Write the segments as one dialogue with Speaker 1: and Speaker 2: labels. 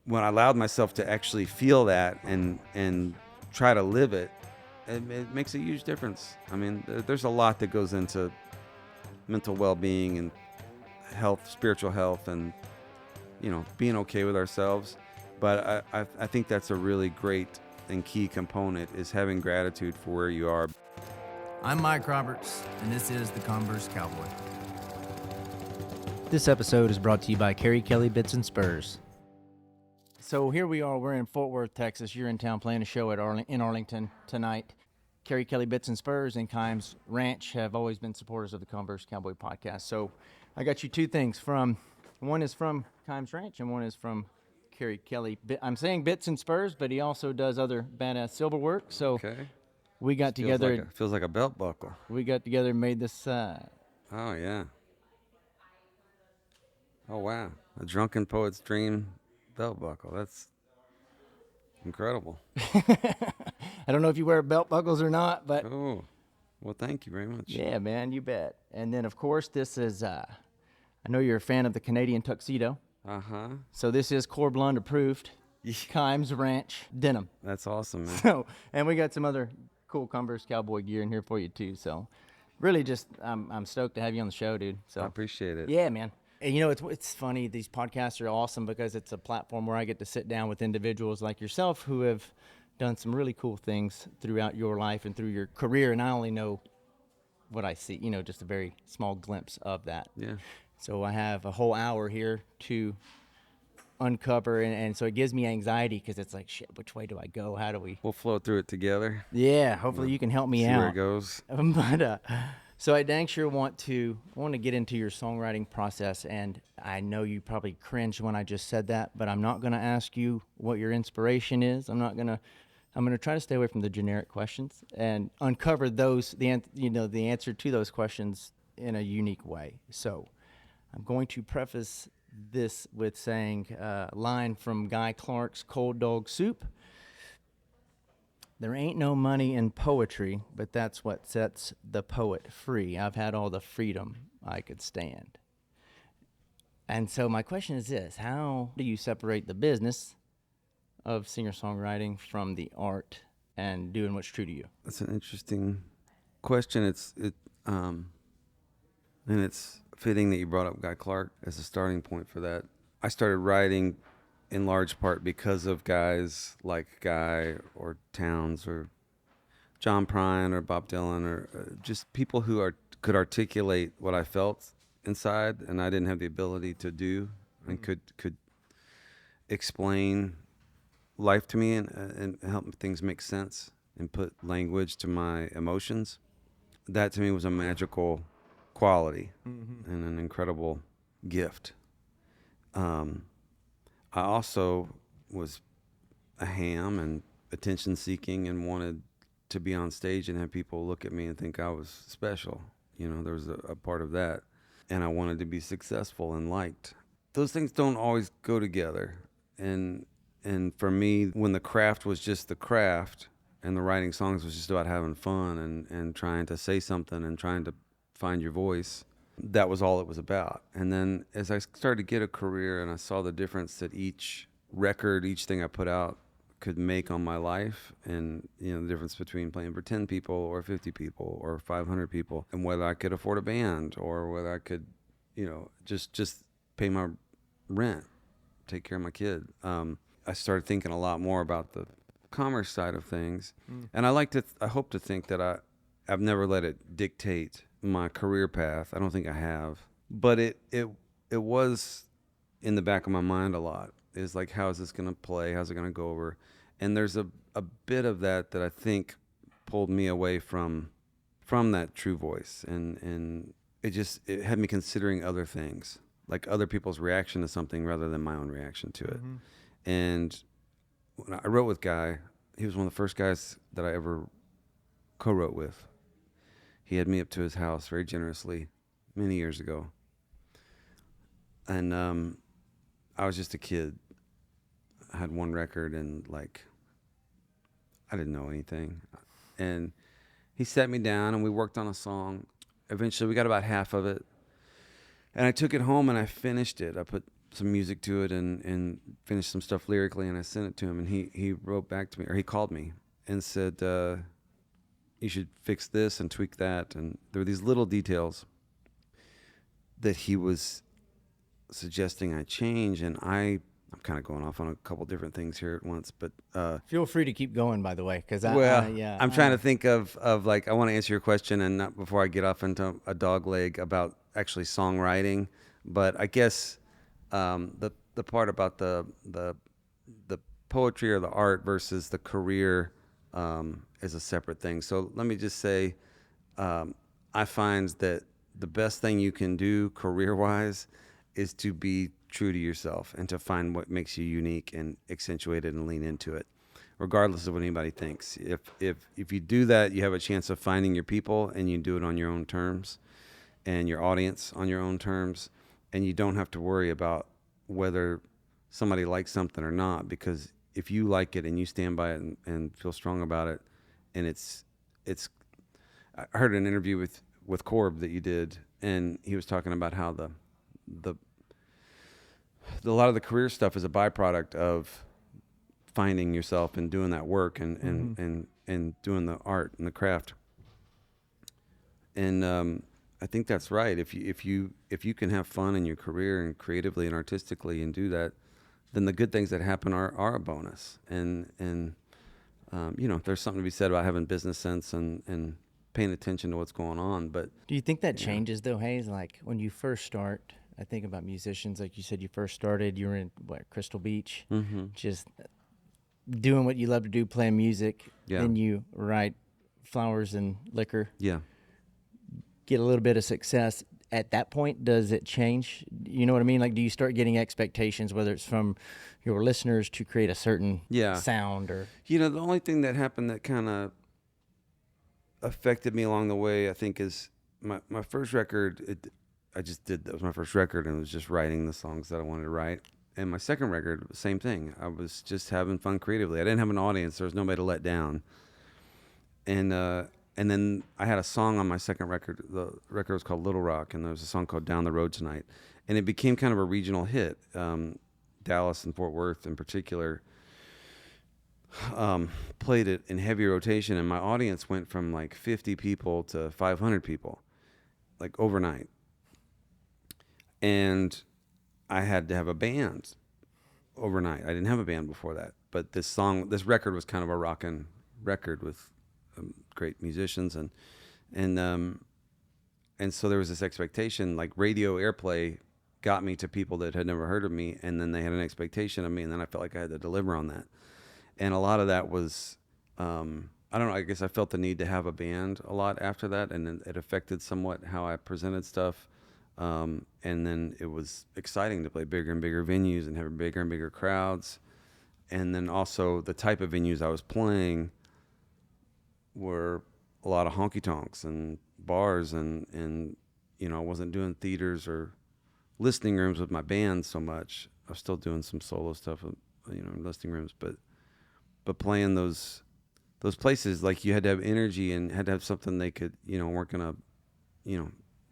Speaker 1: when I allowed myself to actually feel that and try to live it, it makes a huge difference. I mean, there's a lot that goes into mental well-being and health, spiritual health, and being okay with ourselves. But I think that's a really great and key component, is having gratitude for where you are.
Speaker 2: I'm Mike Roberts, and this is the Converse Cowboy.
Speaker 3: This episode is brought to you by Carrie Kelly Bits and Spurs. So here we are, we're in Fort Worth, Texas. You're in town playing a show in Arlington tonight. Carrie Kelly Bits and Spurs and Kimes Ranch have always been supporters of the Converse Cowboy podcast. So I got you two things. One is from Kimes Ranch and one is from Carrie Kelly. I'm saying Bits and Spurs, but he also does other badass silver work. So
Speaker 1: Okay.
Speaker 3: we got together.
Speaker 1: Feels like a belt buckle.
Speaker 3: We got together and made this.
Speaker 1: Oh, yeah. Oh, wow. A drunken poet's dream belt buckle. That's incredible.
Speaker 3: I don't know if you wear belt buckles or not, but
Speaker 1: Oh, well, thank you very much.
Speaker 3: yeah, man, you bet. And then, of course, this is, I know you're a fan of the Canadian tuxedo.
Speaker 1: Uh-huh.
Speaker 3: So this is Core Blonde approved Kimes Ranch denim.
Speaker 1: That's awesome, man.
Speaker 3: So, and we got some other cool Converse Cowboy gear in here for you too. So really just, I'm stoked to have you on the show, dude. So
Speaker 1: I appreciate it.
Speaker 3: yeah, man. And it's funny. These podcasts are awesome because it's a platform where I get to sit down with individuals like yourself who have done some really cool things throughout your life and through your career. And I only know what I see, just a very small glimpse of that.
Speaker 1: Yeah.
Speaker 3: So I have a whole hour here to uncover, and so it gives me anxiety because it's like, shit, which way do I go? How do we?
Speaker 1: We'll flow through it together.
Speaker 3: Yeah, hopefully you can help me
Speaker 1: See
Speaker 3: out.
Speaker 1: where it goes.
Speaker 3: But so I dang sure want to get into your songwriting process, and I know you probably cringed when I just said that, but I'm not going to ask you what your inspiration is. I'm going to try to stay away from the generic questions and uncover the answer to those questions in a unique way. So I'm going to preface this with saying a line from Guy Clark's Cold Dog Soup. There ain't no money in poetry, but that's what sets the poet free. I've had all the freedom I could stand. And so my question is this: how do you separate the business of singer-songwriting from the art and doing what's true to you?
Speaker 1: That's an interesting question. And it's fitting that you brought up Guy Clark as a starting point for that. I started writing in large part because of guys like Guy or Townes or John Prine or Bob Dylan, or just people who could articulate what I felt inside and I didn't have the ability to do, and could explain life to me and help things make sense and put language to my emotions. That to me was a magical quality and an incredible gift. I also was a ham and attention seeking and wanted to be on stage and have people look at me and think I was special. There was a part of that. And I wanted to be successful and liked. Those things don't always go together. And for me, when the craft was just the craft and the writing songs was just about having fun and trying to say something and trying to find your voice, that was all it was about. And then as I started to get a career and I saw the difference that each record, each thing I put out could make on my life, and the difference between playing for 10 people or 50 people or 500 people, and whether I could afford a band or whether I could just pay my rent, take care of my kid, I started thinking a lot more about the commerce side of things. And I hope to think that I've never let it dictate my career path. I don't think I have, but it was in the back of my mind a lot. Is like, how is this going to play? How's it going to go over? And there's a bit of that I think pulled me away from that true voice, and it had me considering other things, like other people's reaction to something rather than my own reaction to it. And when I wrote with Guy, he was one of the first guys that I ever co-wrote with. He had me up to his house very generously many years ago. And I was just a kid. I had one record and I didn't know anything. And he sat me down and we worked on a song. Eventually we got about half of it. And I took it home and I finished it. I put some music to it and finished some stuff lyrically, and I sent it to him, and he wrote back to me, or he called me and said, you should fix this and tweak that. And there were these little details that he was suggesting I change, and I'm kind of going off on a couple different things here at once, but
Speaker 3: Feel free to keep going, by the way, because
Speaker 1: I'm trying to think of like, I want to answer your question, and not before I get off into a dog leg about actually songwriting, but I guess the part about the poetry or the art versus the career is a separate thing. So let me just say, I find that the best thing you can do career-wise is to be true to yourself and to find what makes you unique and accentuate it and lean into it, regardless of what anybody thinks. If you do that, you have a chance of finding your people, and you do it on your own terms, and your audience on your own terms, and you don't have to worry about whether somebody likes something or not, because if you like it and you stand by it and feel strong about it, and it's I heard an interview with Corb that you did, and he was talking about how a lot of the career stuff is a byproduct of finding yourself and doing that work and doing the art and the craft. And I think that's right. If you can have fun in your career and creatively and artistically and do that, then the good things that happen are a bonus. And there's something to be said about having business sense and paying attention to what's going on. But
Speaker 3: do you think that changes though, Hayes? Like when you first start, I think about musicians, like you said, you first started, you were in Crystal Beach, just doing what you love to do, playing music.
Speaker 1: Yeah.
Speaker 3: Then you write Flowers and Liquor.
Speaker 1: Yeah.
Speaker 3: Get a little bit of success. At that point, does it change? You know what I mean? Like, do you start getting expectations, whether it's from your listeners to create a certain sound or?
Speaker 1: The only thing that happened that kind of affected me along the way, I think, is my first record. That was my first record, and it was just writing the songs that I wanted to write. And my second record, same thing. I was just having fun creatively. I didn't have an audience. There was nobody to let down. And then I had a song on my second record. The record was called Little Rock, and there was a song called Down the Road Tonight. And it became kind of a regional hit. Dallas and Fort Worth in particular played it in heavy rotation, and my audience went from like 50 people to 500 people, like overnight. And I had to have a band overnight. I didn't have a band before that. But this record was kind of a rockin' record with great musicians, and so there was this expectation, like radio airplay got me to people that had never heard of me, and then they had an expectation of me, and then I felt like I had to deliver on that. And a lot of that was I don't know, I guess I felt the need to have a band a lot after that, and it affected somewhat how I presented stuff. And then it was exciting to play bigger and bigger venues and have bigger and bigger crowds. And then also the type of venues I was playing were a lot of honky tonks and bars, and I wasn't doing theaters or listening rooms with my band so much. I was still doing some solo stuff, in listening rooms, but playing those places, like, you had to have energy and had to have something they could, weren't gonna,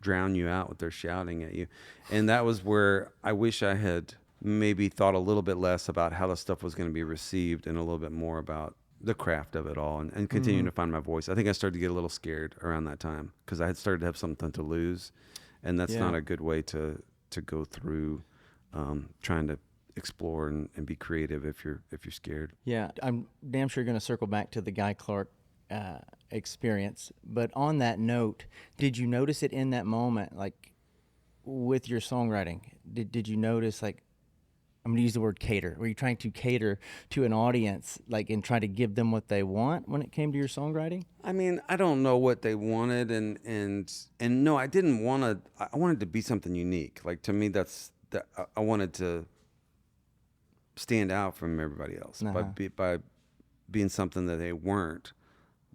Speaker 1: drown you out with their shouting at you. And that was where I wish I had maybe thought a little bit less about how the stuff was going to be received and a little bit more about the craft of it all, and continuing to find my voice. I think I started to get a little scared around that time because I had started to have something to lose, and that's not a good way to go through trying to explore and be creative if you're scared.
Speaker 3: Yeah, I'm damn sure going to circle back to the Guy Clark experience. But on that note, did you notice it in that moment, like with your songwriting? Did you notice, like, I'm going to use the word cater. Were you trying to cater to an audience, like, and try to give them what they want when it came to your songwriting?
Speaker 1: I mean, I don't know what they wanted, and no, I didn't want to. I wanted to be something unique. Like, to me, I wanted to stand out from everybody else by being something that they weren't.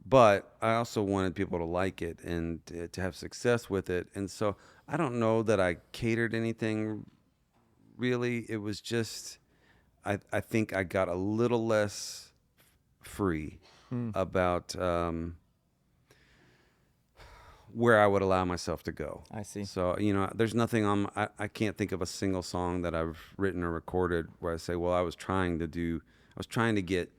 Speaker 1: But I also wanted people to like it and to have success with it. And so I don't know that I catered anything really. It was just, I think I got a little less free about where I would allow myself to go.
Speaker 3: I see.
Speaker 1: So, there's nothing I can't think of a single song that I've written or recorded where I say, well, I was trying to get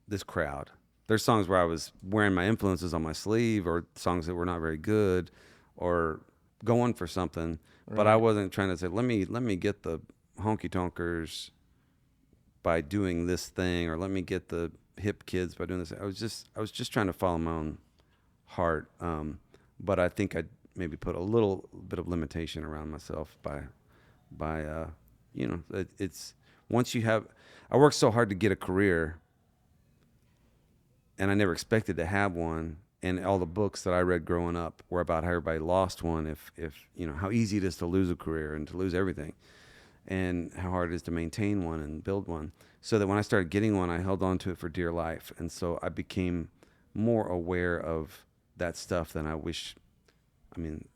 Speaker 1: this crowd. There's songs where I was wearing my influences on my sleeve, or songs that were not very good, or going for something, but I wasn't trying to say, let me get the honky tonkers by doing this thing, or let me get the hip kids by doing this. I was just trying to follow my own heart. But I think I maybe put a little bit of limitation around myself by it's once you have. I worked so hard to get a career, and I never expected to have one. And all the books that I read growing up were about how everybody lost one. If how easy it is to lose a career and to lose everything, and how hard it is to maintain one and build one. So that when I started getting one, I held on to it for dear life, and so I became more aware of that stuff than I wish. I mean,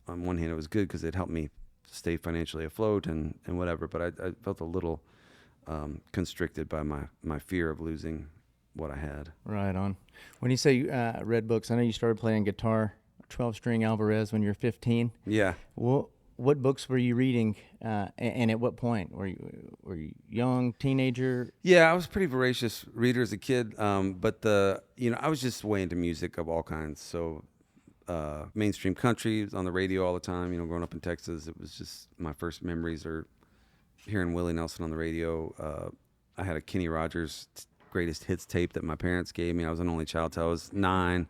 Speaker 1: on one hand, it was good because it helped me stay financially afloat and whatever, but I felt a little constricted by my fear of losing what I had.
Speaker 3: Right on. When you say you read books, I know you started playing guitar, 12-string Alvarez, when you were 15.
Speaker 1: Yeah.
Speaker 3: Well, what books were you reading, and at what point? Were you young, teenager?
Speaker 1: Yeah, I was a pretty voracious reader as a kid, but I was just way into music of all kinds. So mainstream country was on the radio all the time. Growing up in Texas, it was just my first memories are hearing Willie Nelson on the radio. I had a Kenny Rogers greatest hits tape that my parents gave me. I was an only child till I was 9.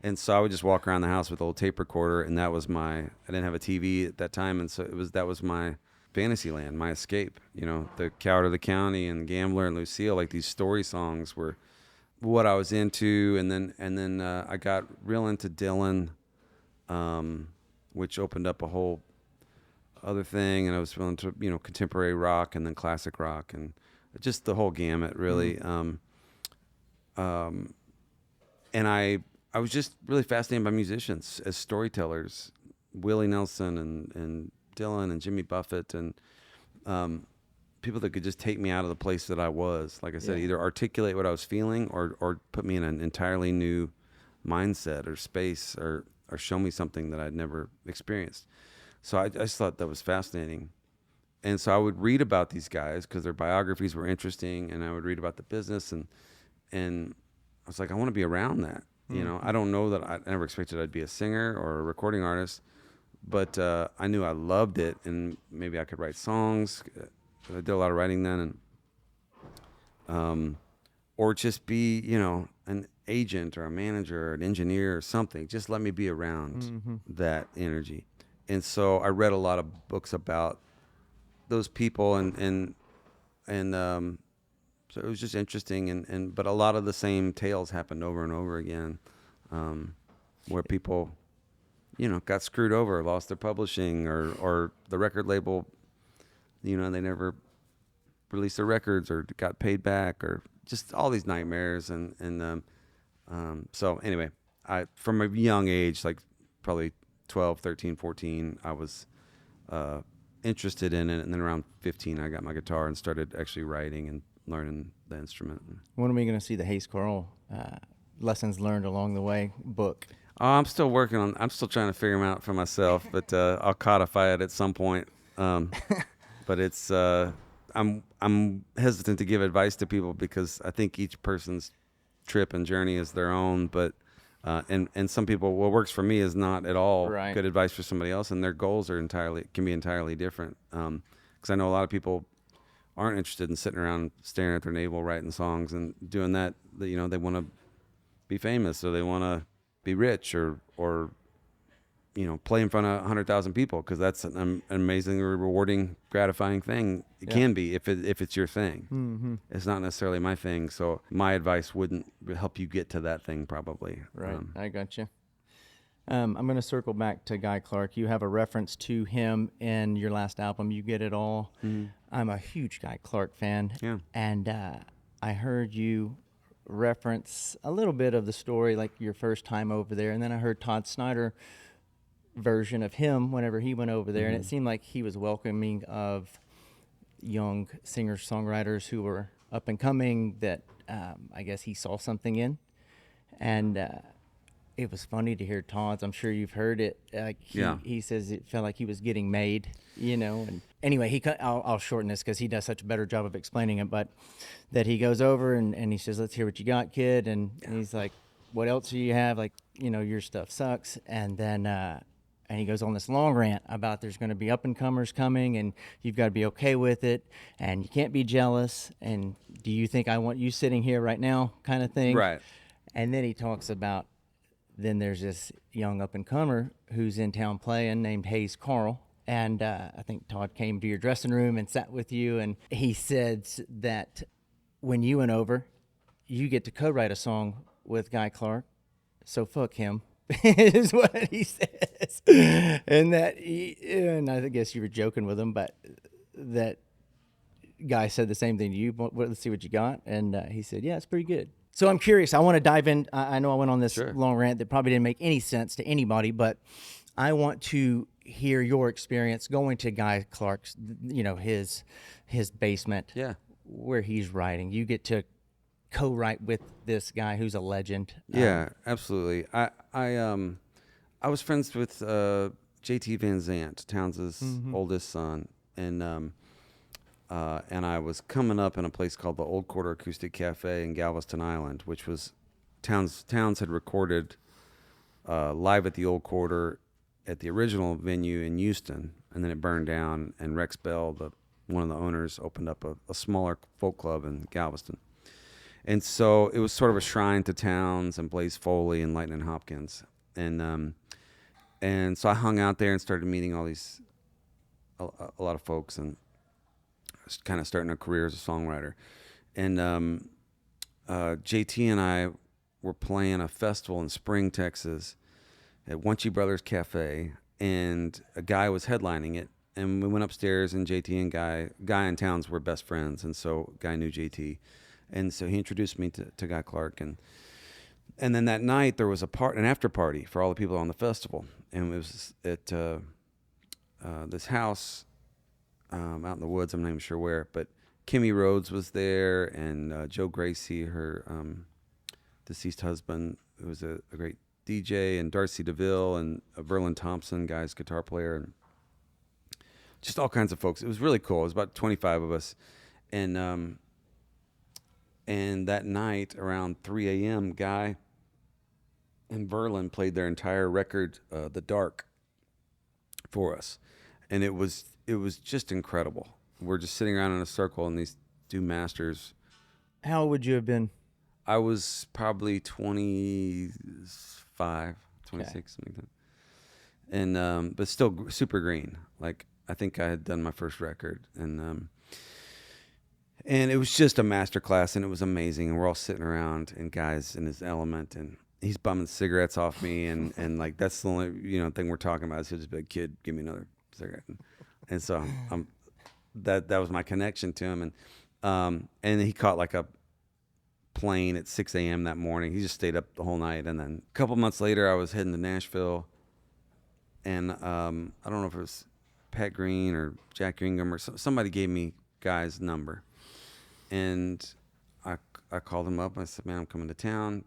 Speaker 1: And so I would just walk around the house with a little tape recorder, and that was I didn't have a TV at that time, and so that was my fantasy land, my escape. The Coward of the County and Gambler and Lucille, like these story songs were what I was into. And then I got real into Dylan, which opened up a whole other thing, and I was real into contemporary rock and then classic rock and just the whole gamut, really. And I was just really fascinated by musicians as storytellers, Willie Nelson and Dylan and Jimmy Buffett, and people that could just take me out of the place that I was. Like I said, either articulate what I was feeling or put me in an entirely new mindset or space or show me something that I'd never experienced. So I just thought that was fascinating. And so I would read about these guys because their biographies were interesting, and I would read about the business, and I was like, I want to be around that. I don't know that I never expected I'd be a singer or a recording artist, but I knew I loved it, and maybe I could write songs. I did a lot of writing then, and or just be, an agent or a manager or an engineer or something. Just let me be around that energy. And so I read a lot of books about those people, and so it was just interesting, but a lot of the same tales happened over and over again, where people, got screwed over, lost their publishing, or the record label, they never released their records or got paid back, or just all these nightmares. So anyway, from a young age, like probably 12, 13, 14, I was interested in it, and then around 15, I got my guitar and started actually writing and learning the instrument.
Speaker 3: When are we going to see the Hayes Carll lessons learned along the way book?
Speaker 1: I'm still I'm still trying to figure them out for myself, but I'll codify it at some point. But it's I'm hesitant to give advice to people because I think each person's trip and journey is their own. But and some people, what works for me is not at all good advice for somebody else, and their goals are can be entirely different. Because I know a lot of people aren't interested in sitting around staring at their navel writing songs and doing that. They want to be famous, or they want to be rich, or play in front of 100,000 people, because that's an amazingly rewarding, gratifying thing. It can be if it's your thing. Mm-hmm. It's not necessarily my thing, so my advice wouldn't help you get to that thing, probably.
Speaker 3: Right, I got you. I'm going to circle back to Guy Clark. You have a reference to him in your last album, You Get It All. Mm-hmm. I'm a huge Guy Clark fan. Yeah. And I heard you reference a little bit of the story, like your first time over there. And then I heard Todd Snyder version of him whenever he went over there. Mm-hmm. And it seemed like he was welcoming of young singer-songwriters who were up and coming that I guess he saw something in. And it was funny to hear Todd's. I'm sure you've heard it. Like
Speaker 1: Yeah.
Speaker 3: he says it felt like he was getting made, you know. And anyway, I'll shorten this because he does such a better job of explaining it. But that he goes over and he says, "Let's hear what you got, kid." And he's like, "What else do you have? Like, you know, your stuff sucks." And then and he goes on this long rant about there's going to be up and comers coming, and you've got to be okay with it, and you can't be jealous. And do you think I want you sitting here right now, kind of thing?
Speaker 1: Right.
Speaker 3: And then he talks about. Then there's this young up-and-comer who's in town playing named Hayes Carll. And I think Todd came to your dressing room and sat with you. And he said that when you went over, you get to co-write a song with Guy Clark. So fuck him, is what he says. And and I guess you were joking with him, but that guy said the same thing to you. Let's see what you got. And he said, yeah, it's pretty good. So I'm curious. I want to dive in. I know I went on this long rant that probably didn't make any sense to anybody, but I want to hear your experience going to Guy Clark's, you know, his basement, where he's writing. You get to co-write with this guy who's a legend.
Speaker 1: Yeah, absolutely. I was friends with JT Van Zandt, Towns' oldest son, and I was coming up in a place called the Old Quarter Acoustic Cafe in Galveston Island, which was Towns had recorded live at the Old Quarter at the original venue in Houston, and then it burned down, and Rex Bell, one of the owners, opened up a smaller folk club in Galveston. And so it was sort of a shrine to Towns and Blaze Foley and Lightning Hopkins. And so I hung out there and started meeting all these, a lot of folks, and kind of starting a career as a songwriter. And JT and I were playing a festival in Spring, Texas at Wunchy Brothers Cafe, and a guy was headlining it. And we went upstairs, and JT and Guy and Towns were best friends, and so Guy knew JT. And so he introduced me to Guy Clark. And then that night there was an after party for all the people on the festival. And it was at this house out in the woods. I'm not even sure where, but Kimmy Rhodes was there, and Joe Gracie, her deceased husband, who was a great DJ, and Darcy DeVille, and Verlin Thompson, Guy's guitar player, and just all kinds of folks. It was really cool. It was about 25 of us. And that night around 3 a.m., Guy and Verlin played their entire record, The Dark, for us. And it was just incredible. We're just sitting around in a circle, and these two masters.
Speaker 3: How old would you have been?
Speaker 1: I was probably 25, 26, something like that. And but still super green. Like, I think I had done my first record, and it was just a master class, and it was amazing. And we're all sitting around, and Guy's in his element, and he's bumming cigarettes off me, and like, that's the only thing we're talking about. Is he'll just be like, "Kid, give me another cigarette." And so that was my connection to him, and he caught like a plane at 6 a.m. that morning. He just stayed up the whole night, and then a couple months later, I was heading to Nashville, and I don't know if it was Pat Green or Jack Ingham or somebody gave me Guy's number, and I called him up. I said, "Man, I'm coming to town.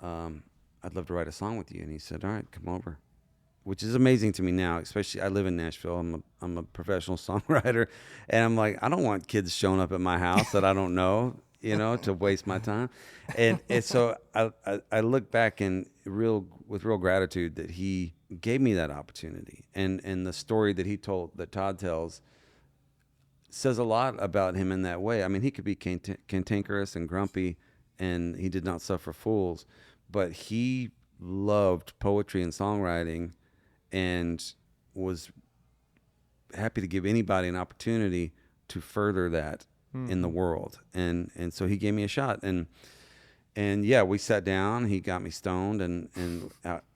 Speaker 1: I'd love to write a song with you." And he said, "All right, come over." Which is amazing to me now, especially I live in Nashville. I'm a professional songwriter, and I'm like, I don't want kids showing up at my house that I don't know, to waste my time. And so I look back with real gratitude that he gave me that opportunity, and the story that Todd tells says a lot about him in that way. I mean, he could be cantankerous and grumpy, and he did not suffer fools, but he loved poetry and songwriting, and was happy to give anybody an opportunity to further that in the world. And so he gave me a shot, and yeah, we sat down, he got me stoned, and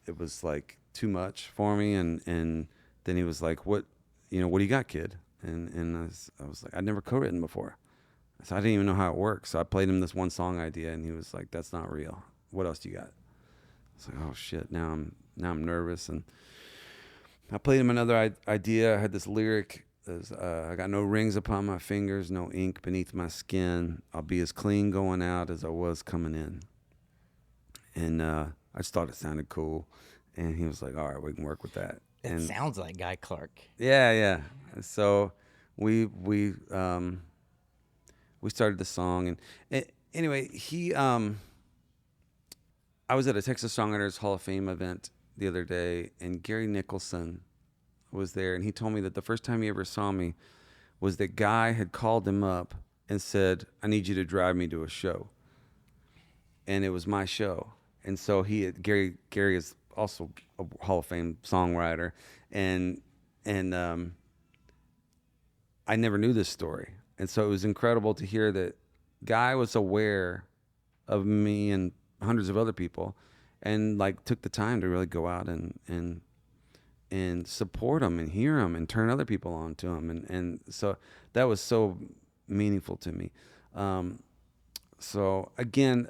Speaker 1: it was like too much for me. And then he was like, what do you got, kid? And I was like, I'd never co-written before. So I didn't even know how it works. So I played him this one song idea, and he was like, that's not real. What else do you got? I was like, oh shit, now I'm nervous. And I played him another idea. I had this lyric. I got no rings upon my fingers, no ink beneath my skin. I'll be as clean going out as I was coming in. And I just thought it sounded cool, and he was like, "All right, we can work with that."
Speaker 3: It sounds like Guy Clark.
Speaker 1: Yeah. So we started the song, and anyway, I was at a Texas Songwriters Hall of Fame event the other day, and Gary Nicholson was there, and he told me that the first time he ever saw me was that Guy had called him up and said, "I need you to drive me to a show," and it was my show. And so Gary is also a Hall of Fame songwriter, and I never knew this story, and so it was incredible to hear that Guy was aware of me and hundreds of other people, and like took the time to really go out and support them and hear them and turn other people on to them, and so that was so meaningful to me. So again,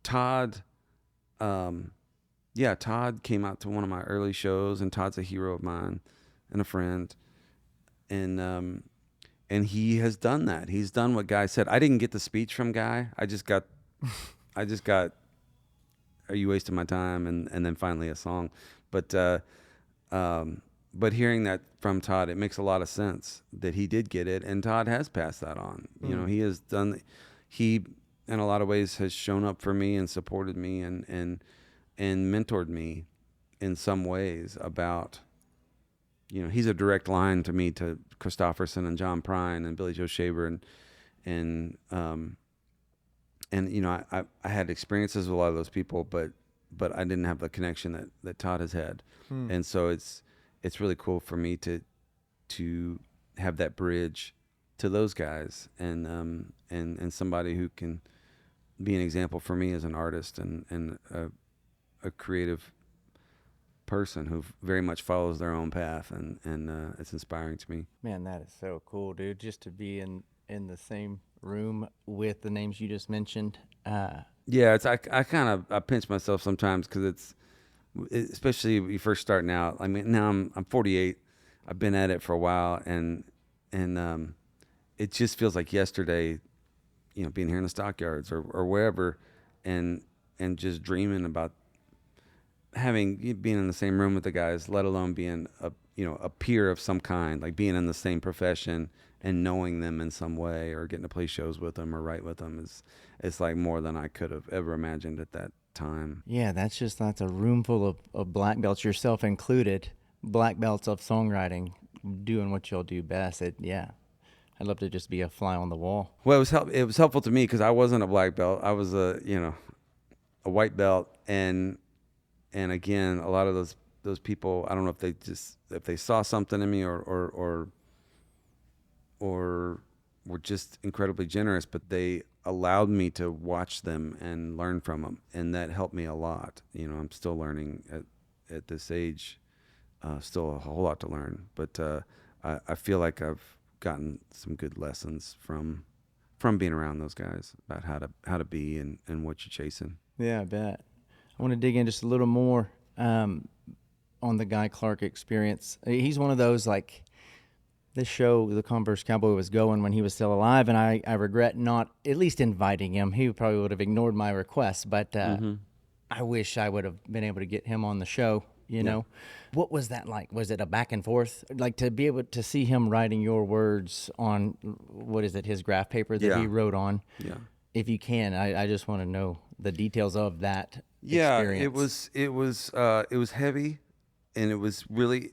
Speaker 1: Todd. Todd came out to one of my early shows, and Todd's a hero of mine and a friend. And he has done that. He's done what Guy said. I didn't get the speech from Guy. I just got, "Are you wasting my time?" And then finally a song. But hearing that from Todd, it makes a lot of sense that he did get it, and Todd has passed that on. He has done. He, in a lot of ways, has shown up for me and supported me and mentored me in some ways about, he's a direct line to me to Christofferson and John Prine and Billy Joe Shaver and I had experiences with a lot of those people, but I didn't have the connection that Todd has had. And so it's really cool for me to have that bridge to those guys and somebody who can be an example for me as an artist and a creative person who very much follows their own path, and it's inspiring to me.
Speaker 3: Man, that is so cool, dude. Just to be in the same room with the names you just mentioned.
Speaker 1: Yeah, I kind of pinch myself sometimes because especially when you're first starting out. I mean, now I'm 48. I've been at it for a while, and it just feels like yesterday, being here in the Stockyards or wherever, and just dreaming about being in the same room with the guys, let alone being a peer of some kind, like being in the same profession and knowing them in some way, or getting to play shows with them or write with them it's like more than I could have ever imagined at that time.
Speaker 3: Yeah, that's a room full of black belts, yourself included, black belts of songwriting, doing what you'll do best. I'd love to just be a fly on the wall.
Speaker 1: Well, it was helpful to me because I wasn't a black belt. I was a white belt, and again, a lot of those people, I don't know if they saw something in me or were just incredibly generous, but they allowed me to watch them and learn from them, and that helped me a lot. I'm still learning at this age, still a whole lot to learn, but I feel like I've gotten some good lessons from being around those guys about how to be and what you're chasing.
Speaker 3: Yeah, I bet. I want to dig in just a little more on the Guy Clark experience. He's one of those, like, this show, the Converse Cowboy, was going when he was still alive, and I regret not at least inviting him. He probably would have ignored my request, but I wish I would have been able to get him on the show, know. What was that like? Was it a back and forth? Like, to be able to see him writing your words on, what is it, his graph paper that he wrote on?
Speaker 1: Yeah.
Speaker 3: If you can, I just want to know the details of that
Speaker 1: Yeah,
Speaker 3: experience.
Speaker 1: it was heavy, and it was really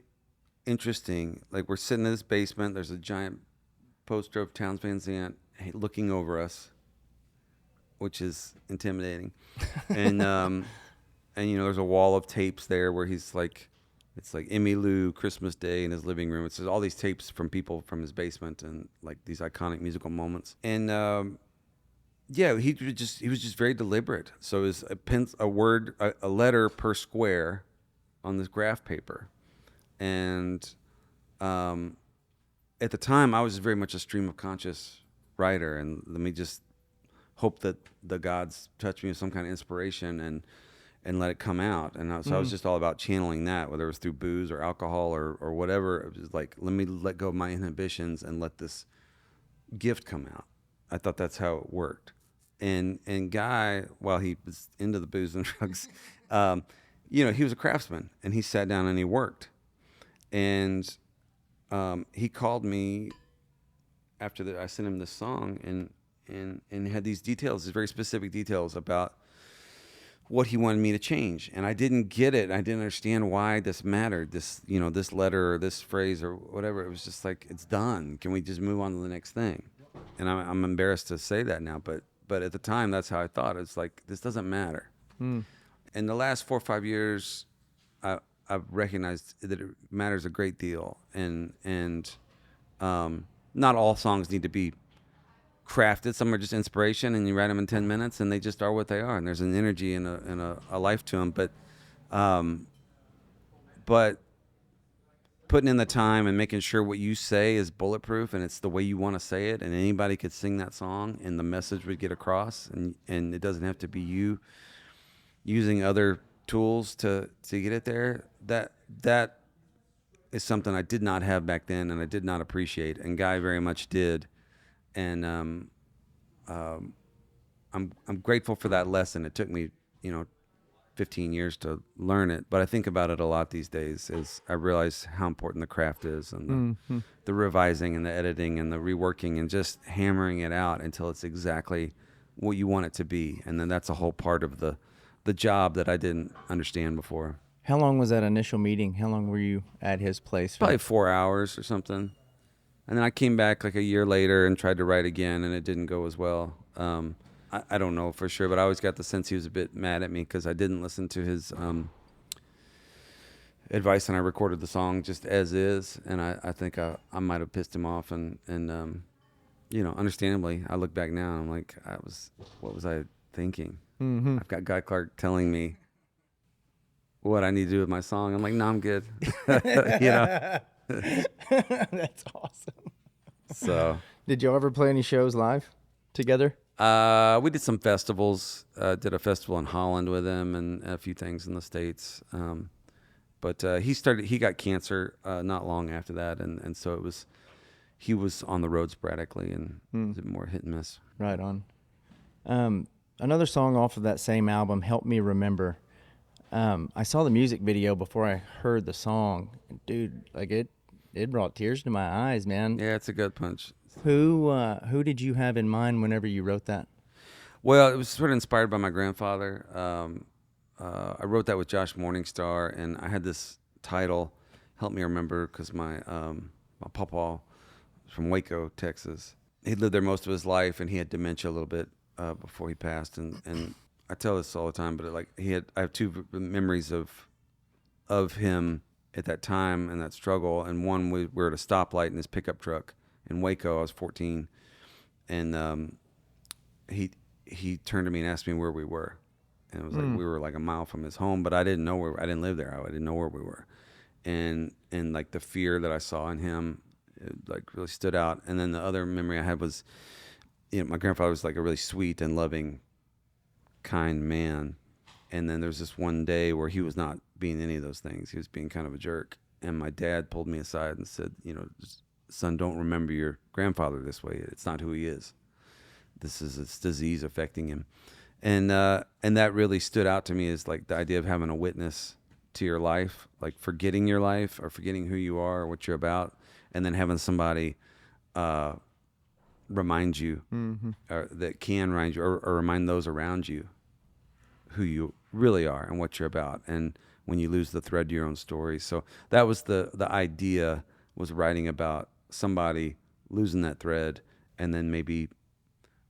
Speaker 1: interesting. Like, we're sitting in this basement. There's a giant poster of Townes Van Zandt looking over us, which is intimidating. And there's a wall of tapes there where he's like, it's like Emmylou, Christmas Day in his living room. It's just all these tapes from people from his basement and like these iconic musical moments. And he was just very deliberate. So it was a letter per square on this graph paper. And at the time, I was very much a stream of conscious writer, and let me just hope that the gods touch me with some kind of inspiration and let it come out. And so I was just all about channeling that, whether it was through booze or alcohol or whatever. It was like, let me let go of my inhibitions and let this gift come out. I thought that's how it worked. And Guy, while he was into the booze and drugs, he was a craftsman, and he sat down and he worked. And he called me after that. I sent him this song, and had these details, these very specific details about what he wanted me to change. And I didn't get it. I didn't understand why this mattered, this letter or this phrase or whatever. It was just like, it's done. Can we just move on to the next thing? And I'm embarrassed to say that now, but at the time, that's how I thought. It's like, this doesn't matter. In the last 4 or 5 years, I've recognized that it matters a great deal. And not all songs need to be crafted. Some are just inspiration, and you write them in 10 minutes, and they just are what they are. And there's an energy and a life to them. But putting in the time and making sure what you say is bulletproof and it's the way you want to say it, and anybody could sing that song and the message would get across, and it doesn't have to be you using other tools to get it there. That is something I did not have back then, and I did not appreciate, and Guy very much did. And I'm grateful for that lesson. It took me 15 years to learn it, but I think about it a lot these days as I realize how important the craft is, and the revising and the editing and the reworking and just hammering it out until it's exactly what you want it to be. And then that's a whole part of the job that I didn't understand before.
Speaker 3: How long was that initial meeting? How long were you at his place?
Speaker 1: Probably 4 hours or something. And then I came back like a year later and tried to write again, and it didn't go as well. I don't know for sure, but I always got the sense he was a bit mad at me because I didn't listen to his advice, and I recorded the song just as is. And I think I might have pissed him off, and understandably, I look back now and I'm like, what was I thinking? Mm-hmm. I've got Guy Clark telling me what I need to do with my song. I'm like, no, I'm good.
Speaker 3: That's awesome.
Speaker 1: So,
Speaker 3: did you ever play any shows live together?
Speaker 1: We did some festivals. Did a festival in Holland with him, and a few things in the States. But he got cancer not long after that, and so he was on the road sporadically, and it was more hit and miss.
Speaker 3: Right on. Another song off of that same album, Help Me Remember. I saw the music video before I heard the song. Dude, like it brought tears to my eyes, man.
Speaker 1: Yeah, it's a gut punch.
Speaker 3: Who did you have in mind whenever you wrote that?
Speaker 1: Well, it was sort of inspired by my grandfather. I wrote that with Josh Morningstar, and I had this title, Help Me Remember, because my papa was from Waco, Texas. He lived there most of his life, and he had dementia a little bit before he passed. And I tell this all the time, but I have two memories of him at that time and that struggle. And one, we were at a stoplight in his pickup truck in Waco. I was 14, and he turned to me and asked me where we were, and it was like we were like a mile from his home, but I didn't know I didn't live there. I didn't know where we were, and like the fear that I saw in him, it like really stood out. And then the other memory I had was, my grandfather was like a really sweet and loving, kind man, and then there's this one day where he was not being any of those things. He was being kind of a jerk, and my dad pulled me aside and said, son, don't remember your grandfather this way. It's not who he is. This is this disease affecting him. And that really stood out to me as like the idea of having a witness to your life, like forgetting your life or forgetting who you are or what you're about, and then having somebody remind you, or that can remind you, or remind those around you who you really are and what you're about, and when you lose the thread to your own story. So that was the idea, was writing about somebody losing that thread, and then maybe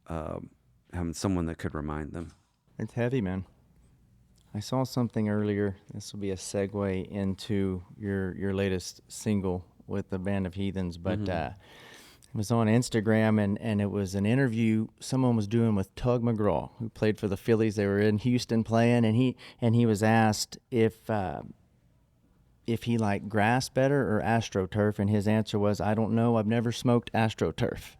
Speaker 1: having someone that could remind them.
Speaker 3: It's heavy, man. I saw something earlier. This will be a segue into your latest single with the Band of Heathens, but it was on Instagram, and it was an interview someone was doing with Tug McGraw, who played for the Phillies. They were in Houston playing, and he was asked if he liked grass better or AstroTurf, and his answer was, I don't know, I've never smoked AstroTurf.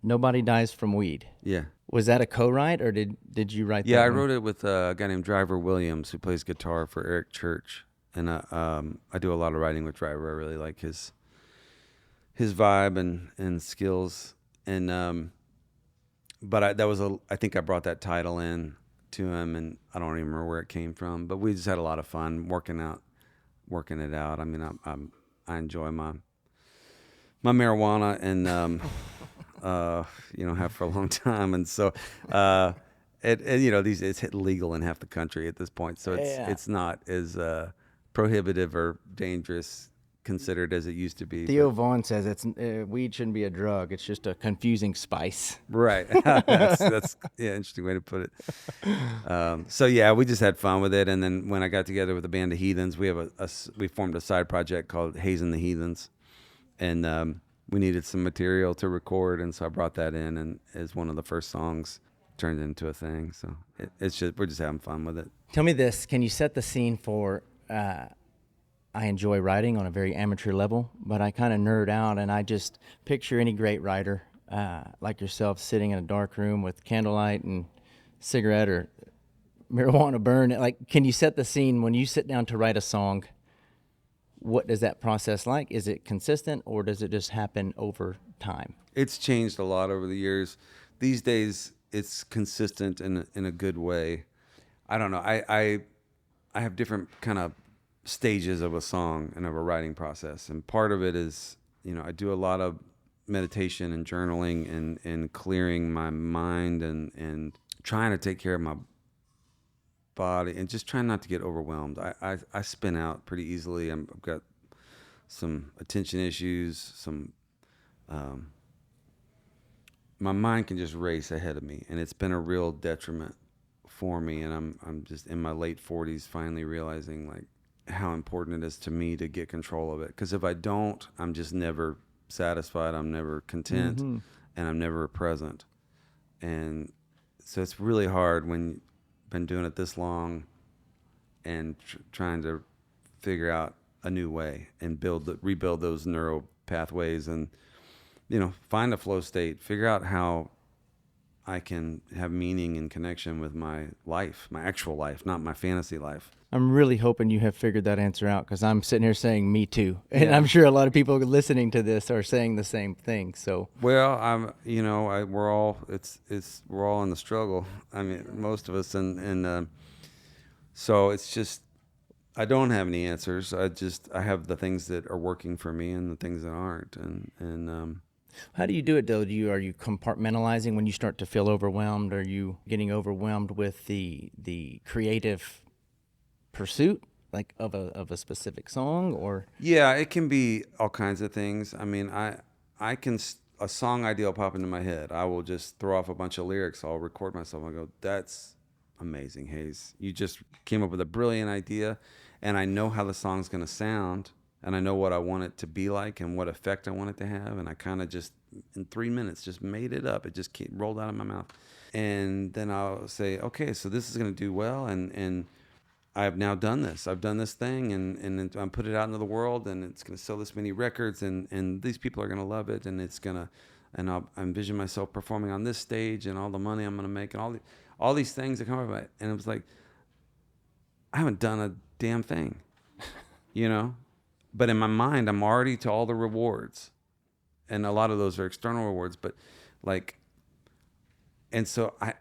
Speaker 3: Nobody dies from weed.
Speaker 1: Yeah.
Speaker 3: Was that a co-write, or did you write that?
Speaker 1: Yeah, I wrote it with a guy named Driver Williams, who plays guitar for Eric Church. And I do a lot of writing with Driver. I really like his vibe and skills. And that was I think I brought that title in to him, and I don't even remember where it came from, but we just had a lot of fun working it out. I mean, I enjoy my marijuana, and have for a long time, and so it's legal in half the country at this point, so it's not as prohibitive or dangerous considered as it used to be.
Speaker 3: Theo Vaughn says weed shouldn't be a drug; it's just a confusing spice.
Speaker 1: Right. That's interesting way to put it. So yeah, we just had fun with it, and then when I got together with a band of heathens, we formed a side project called Hayes and the Heathens, and we needed some material to record, and so I brought that in, and as one of the first songs turned into a thing. So we're just having fun with it.
Speaker 3: Tell me this: can you set the scene for? I enjoy writing on a very amateur level, but I kind of nerd out, and I just picture any great writer like yourself sitting in a dark room with candlelight and cigarette or marijuana burn. Like, can you set the scene when you sit down to write a song? What does that process like? Is it consistent, or does it just happen over time?
Speaker 1: It's changed a lot over the years. These days, it's consistent in a good way. I don't know. I have different kind of stages of a song and of a writing process, and part of it is, I do a lot of meditation and journaling and clearing my mind and trying to take care of my body and just trying not to get overwhelmed. I spin out pretty easily. I've got some attention issues, my mind can just race ahead of me, and it's been a real detriment for me, and I'm just in my late 40s finally realizing like how important it is to me to get control of it, because if I don't, I'm just never satisfied, I'm never content, and I'm never present. And so it's really hard when you've been doing it this long and trying to figure out a new way and rebuild those neural pathways, and find a flow state, figure out how I can have meaning and connection with my life, my actual life, not my fantasy life.
Speaker 3: I'm really hoping you have figured that answer out, because I'm sitting here saying me too, and I'm sure a lot of people listening to this are saying the same thing. So
Speaker 1: well, we're all in the struggle. I mean, most of us, and so it's just I don't have any answers. I have the things that are working for me and the things that aren't, and
Speaker 3: how do you do it, though? Are you compartmentalizing when you start to feel overwhelmed? Are you getting overwhelmed with the creative pursuit, like of a specific song, or?
Speaker 1: Yeah, it can be all kinds of things. I mean, a song idea will pop into my head. I will just throw off a bunch of lyrics. I'll record myself. I go, that's amazing, Hayes. You just came up with a brilliant idea, and I know how the song's going to sound. And I know what I want it to be like and what effect I want it to have. And I kind of just, in 3 minutes, just made it up. It just rolled out of my mouth. And then I'll say, okay, so this is going to do well. And I've now done this. I've done this thing. And I put it out into the world. And it's going to sell this many records. And these people are going to love it. And it's going to, and I envision myself performing on this stage and all the money I'm going to make and all these things that come up. And it was like, I haven't done a damn thing, But in my mind, I'm already to all the rewards, and a lot of those are external rewards. But and so that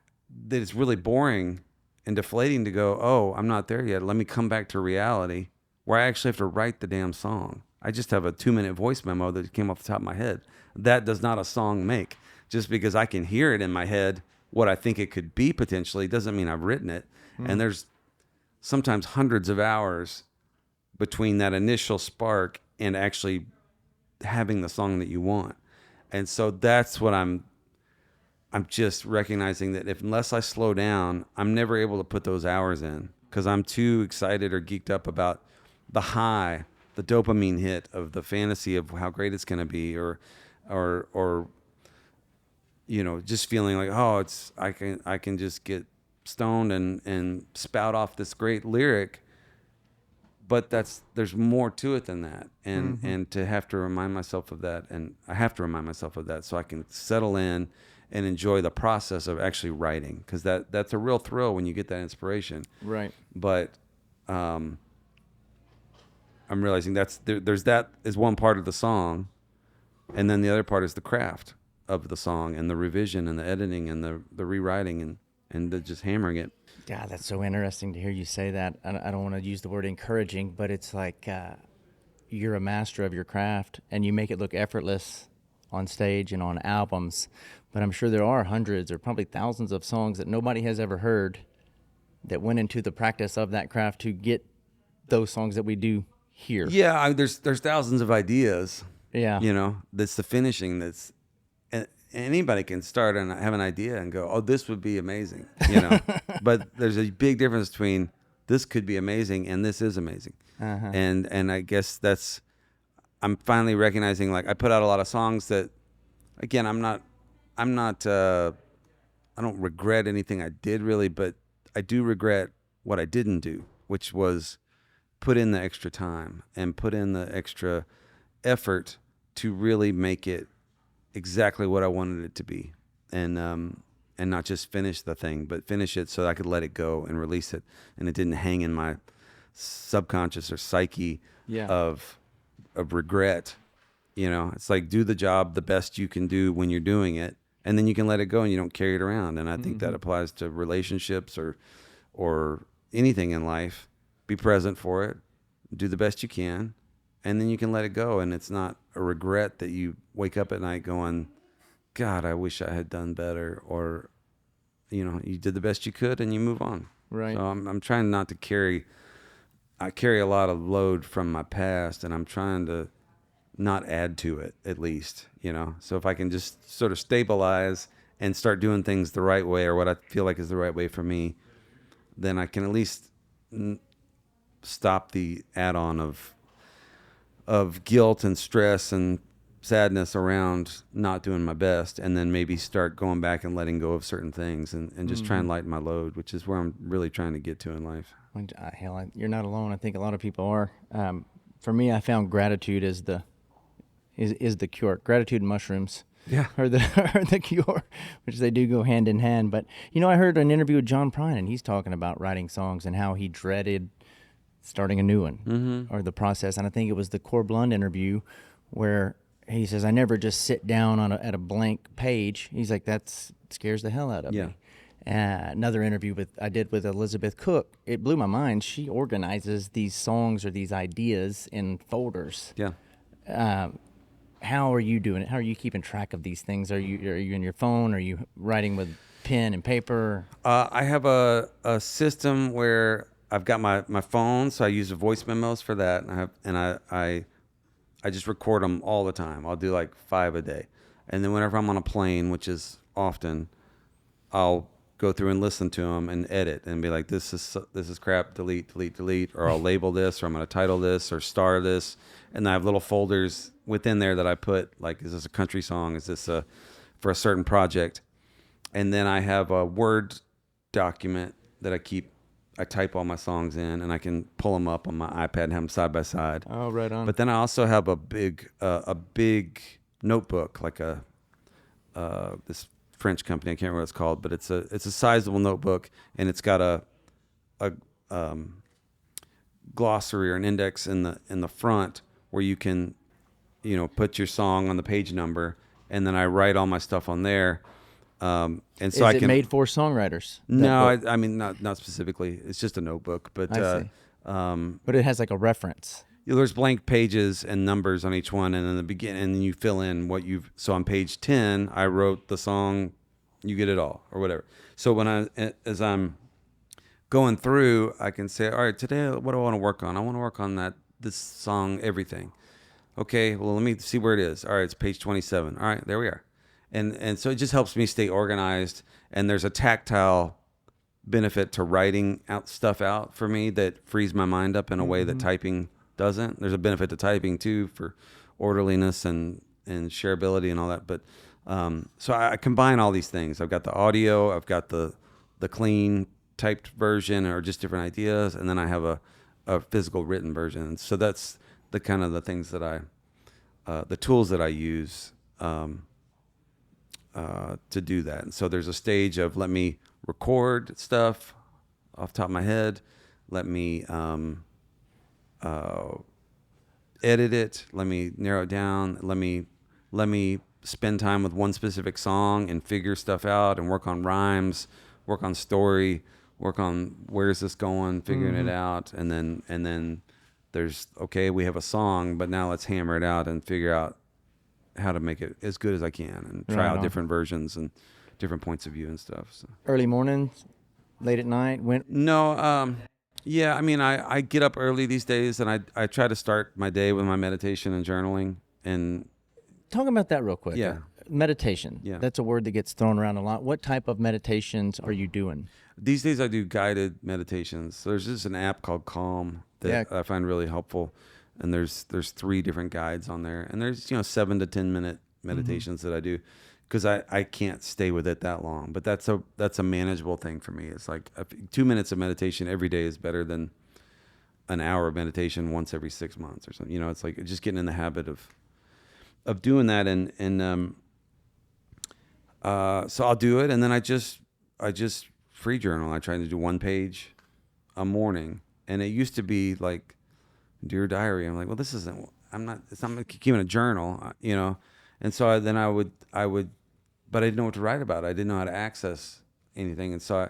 Speaker 1: it's really boring and deflating to go, oh, I'm not there yet. Let me come back to reality, where I actually have to write the damn song. I just have a 2-minute voice memo that came off the top of my head. That does not a song make. Just because I can hear it in my head, what I think it could be potentially, doesn't mean I've written it. And there's sometimes hundreds of hours between that initial spark and actually having the song that you want. And so that's what I'm just recognizing that unless I slow down, I'm never able to put those hours in, because I'm too excited or geeked up about the high, the dopamine hit of the fantasy of how great it's going to be, or just feeling like, oh, I can just get stoned and spout off this great lyric. But there's more to it than that, and to have to remind myself of that, and I have to remind myself of that so I can settle in and enjoy the process of actually writing, because that's a real thrill when you get that inspiration.
Speaker 3: Right.
Speaker 1: But I'm realizing there's that is one part of the song, and then the other part is the craft of the song and the revision and the editing and the rewriting and the just hammering it.
Speaker 3: God, that's so interesting to hear you say that. I don't want to use the word encouraging, but it's like you're a master of your craft and you make it look effortless on stage and on albums. But I'm sure there are hundreds or probably thousands of songs that nobody has ever heard that went into the practice of that craft to get those songs that we do here.
Speaker 1: Yeah, there's thousands of ideas.
Speaker 3: Yeah.
Speaker 1: You know, that's the finishing. That's anybody can start and have an idea and go, oh, this would be amazing. You know, but there's a big difference between this could be amazing and this is amazing.
Speaker 3: Uh-huh.
Speaker 1: And I guess I'm finally recognizing, like, I put out a lot of songs that, again, I don't regret anything I did really, but I do regret what I didn't do, which was put in the extra time and put in the extra effort to really make it exactly what I wanted it to be. And not just finish the thing, but finish it so I could let it go and release it. And it didn't hang in my subconscious or psyche of regret. You know, it's like, do the job the best you can do when you're doing it, and then you can let it go and you don't carry it around. And I think that applies to relationships or anything in life. Be present for it, do the best you can, and then you can let it go. And it's not a regret that you wake up at night going, God, I wish I had done better, or, you know, you did the best you could and you move on.
Speaker 3: Right.
Speaker 1: So I'm trying not to carry a lot of load from my past, and I'm trying to not add to it, at least, you know. So if I can just sort of stabilize and start doing things the right way, or what I feel like is the right way for me, then I can at least stop the add-on of guilt and stress and sadness around not doing my best, and then maybe start going back and letting go of certain things and just try and lighten my load, which is where I'm really trying to get to in life.
Speaker 3: Hell, you're not alone. I think a lot of people are. For me, I found gratitude is the cure. Gratitude and mushrooms.
Speaker 1: Yeah.
Speaker 3: Are the cure, which they do go hand in hand. But, you know, I heard an interview with John Prine, and he's talking about writing songs and how he dreaded starting a new one or the process. And I think it was the Core Blund interview where he says, I never just sit down at a blank page. He's like, that scares the hell out of me. Another interview I did with Elizabeth Cook, it blew my mind. She organizes these songs or these ideas in folders.
Speaker 1: Yeah.
Speaker 3: How are you doing it? How are you keeping track of these things? Are you in your phone? Are you writing with pen and paper?
Speaker 1: I have a system where I've got my phone, so I use the voice memos for that, and I just record them all the time. I'll do like 5 a day, and then whenever I'm on a plane, which is often, I'll go through and listen to them and edit and be like, this is crap, delete, or I'll label this, or I'm going to title this or star this. And I have little folders within there that I put, like, is this a country song? Is this for a certain project? And then I have a Word document that I type all my songs in, and I can pull them up on my iPad and have them side by side.
Speaker 3: Oh, right on.
Speaker 1: But then I also have a big notebook, like this French company, I can't remember what it's called, but it's a sizable notebook, and it's got a glossary or an index in the front where you can, you know, put your song on the page number, and then I write all my stuff on there. And so
Speaker 3: Is it made for songwriters?
Speaker 1: No, I mean not specifically. It's just a notebook, but
Speaker 3: I see. But it has like a reference.
Speaker 1: There's blank pages and numbers on each one, and in the beginning, and you fill in what you've. So on page 10, I wrote the song "You Get It All" or whatever. So as I'm going through, I can say, all right, today, what do I want to work on? I want to work on this song, "Everything." Okay, well, let me see where it is. All right, it's page 27. All right, there we are. And so it just helps me stay organized. And there's a tactile benefit to writing stuff out for me that frees my mind up in a way that typing doesn't. There's a benefit to typing too for orderliness and shareability and all that. But so I combine all these things. I've got the audio, I've got the clean typed version or just different ideas, and then I have a physical written version. And so that's the kind of the things that the tools that I use to do that. And so there's a stage of let me record stuff off the top of my head, let me edit it, let me narrow it down, let me spend time with one specific song and figure stuff out and work on rhymes, work on story, work on where's this going, figuring it out, and then there's okay, we have a song, but now let's hammer it out and figure out how to make it as good as I can and try
Speaker 3: Right
Speaker 1: out
Speaker 3: on.
Speaker 1: different versions and different points of view and stuff. So.
Speaker 3: Early mornings, late at night.
Speaker 1: No, yeah, I mean, I get up early these days, and I try to start my day with my meditation and journaling. And
Speaker 3: Talk about that real quick.
Speaker 1: Yeah.
Speaker 3: Meditation.
Speaker 1: Yeah.
Speaker 3: That's a word that gets thrown around a lot. What type of meditations are you doing?
Speaker 1: these days I do guided meditations. So there's just an app called Calm that I find really helpful. And there's 3 different guides on there. And there's, 7 to 10 minute meditations that I do, because I can't stay with it that long. But that's a manageable thing for me. It's like 2 minutes of meditation every day is better than an hour of meditation once every 6 months or something. It's like just getting in the habit of doing that. And so I'll do it. And then I just free journal. I try to do 1 page a morning. And it used to be like Dear Diary. I'm like, well, this isn't, it's not keeping a journal, And so I would, but I didn't know what to write about. I didn't know how to access anything. And so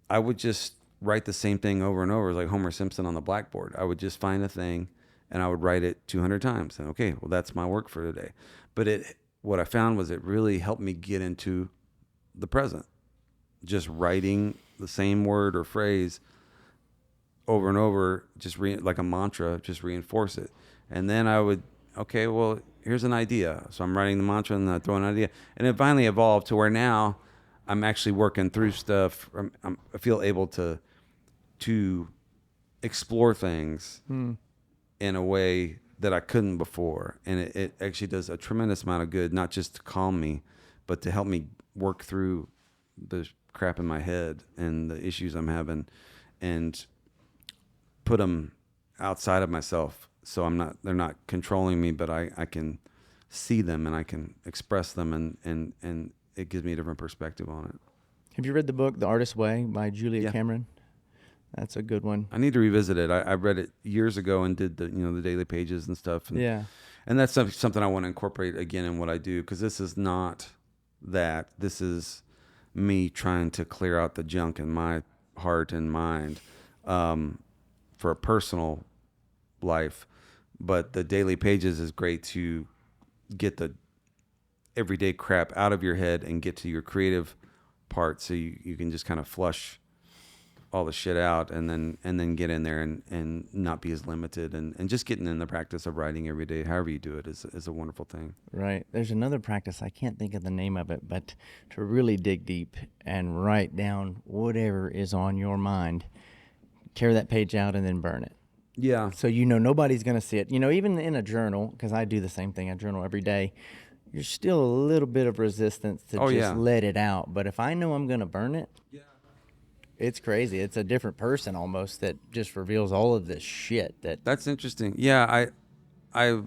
Speaker 1: I would just write the same thing over and over, like Homer Simpson on the blackboard. I would just find a thing and I would write it 200 times. And okay, well, that's my work for today. But what I found was it really helped me get into the present. Just writing the same word or phrase over and over, just like a mantra, just reinforce it. And then I would, okay, well, here's an idea. So I'm writing the mantra and I throw an idea. And it finally evolved to where now I'm actually working through stuff. I feel able to explore things in a way that I couldn't before. And it actually does a tremendous amount of good, not just to calm me, but to help me work through the crap in my head and the issues I'm having, and put them outside of myself. So they're not controlling me, but I can see them and I can express them, and it gives me a different perspective on it.
Speaker 3: Have you read the book The Artist's Way by Julia
Speaker 1: Yeah.
Speaker 3: Cameron? That's a good one.
Speaker 1: I need to revisit it. I read it years ago and did the daily pages and stuff. And,
Speaker 3: Yeah.
Speaker 1: and that's something I want to incorporate again in what I do, because this is not that. This is me trying to clear out the junk in my heart and mind for a personal life. But the daily pages is great to get the everyday crap out of your head and get to your creative part, so you can just kind of flush all the shit out and then get in there and not be as limited, and just getting in the practice of writing every day, however you do it, is a wonderful thing.
Speaker 3: Right. There's another practice, I can't think of the name of it, but to really dig deep and write down whatever is on your mind, tear that page out and then burn it.
Speaker 1: Yeah.
Speaker 3: So nobody's going to see it. Even in a journal, because I do the same thing, I journal every day, you're still a little bit of resistance to let it out. But if I know I'm going to burn it, it's crazy. It's a different person almost that just reveals all of this shit.
Speaker 1: That's interesting. Yeah, I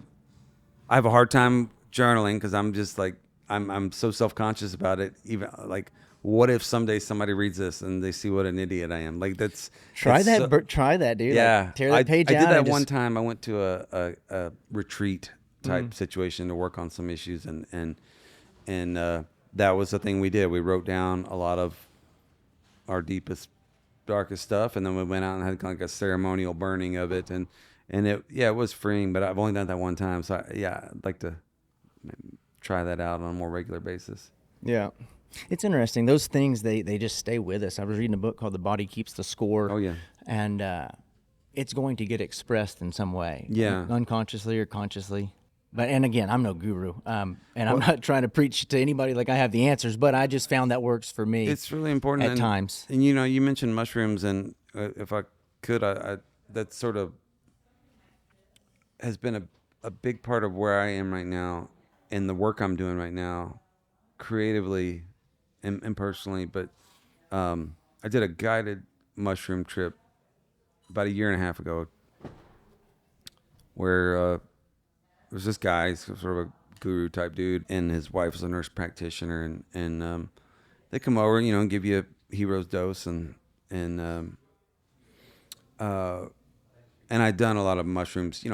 Speaker 1: have a hard time journaling because I'm just like I'm so self-conscious about it. Even like, what if someday somebody reads this and they see what an idiot I am? Like
Speaker 3: try that, dude.
Speaker 1: Yeah,
Speaker 3: like, tear that page
Speaker 1: I
Speaker 3: out.
Speaker 1: did that one time. I went to a retreat type situation to work on some issues, and that was the thing we did. We wrote down a lot of our deepest, darkest stuff, and then we went out and had like a ceremonial burning of it, and it was freeing. But I've only done that one time, so I'd like to try that out on a more regular basis.
Speaker 3: Yeah. It's interesting. Those things, they just stay with us. I was reading a book called The Body Keeps the Score.
Speaker 1: Oh, yeah.
Speaker 3: And it's going to get expressed in some way.
Speaker 1: Yeah.
Speaker 3: Unconsciously or consciously. And again, I'm no guru. And I'm not trying to preach to anybody like I have the answers, but I just found that works for me.
Speaker 1: It's really important
Speaker 3: at times.
Speaker 1: And you mentioned mushrooms, and if I could, I that sort of has been a big part of where I am right now and the work I'm doing right now, creatively and personally. But I did a guided mushroom trip about 1.5 years ago, where there was this guy, sort of a guru type dude, and his wife was a nurse practitioner, and they come over, and give you a hero's dose, and I'd done a lot of mushrooms,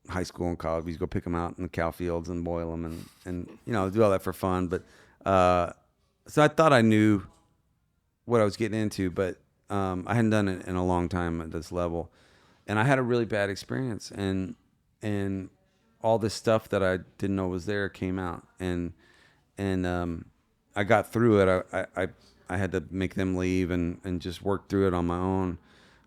Speaker 1: high school and college. We used to go pick them out in the cow fields and boil them and do all that for fun. But so I thought I knew what I was getting into, but I hadn't done it in a long time at this level. And I had a really bad experience, and all this stuff that I didn't know was there came out, and I got through it. I had to make them leave and just work through it on my own.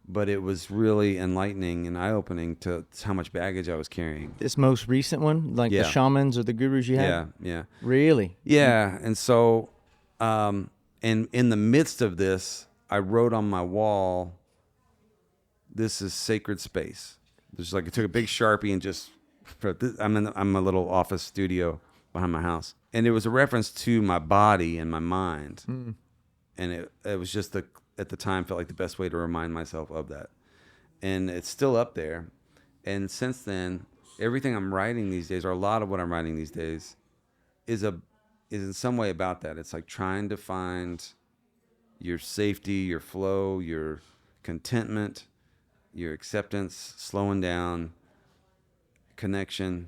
Speaker 1: But it was really enlightening and eye-opening to how much baggage I was carrying.
Speaker 3: This most recent one, like the shamans or the gurus you had?
Speaker 1: Yeah.
Speaker 3: Really?
Speaker 1: Yeah, and so, and in the midst of this, I wrote on my wall, "This is sacred space." Just like I took a big Sharpie and just, I'm a little office studio behind my house, and it was a reference to my body and my mind, and it was just at the time felt like the best way to remind myself of that, and it's still up there. And since then, everything I'm writing these days, or a lot of what I'm writing these days, is in some way about that. It's like trying to find your safety, your flow, your contentment, your acceptance, slowing down, connection,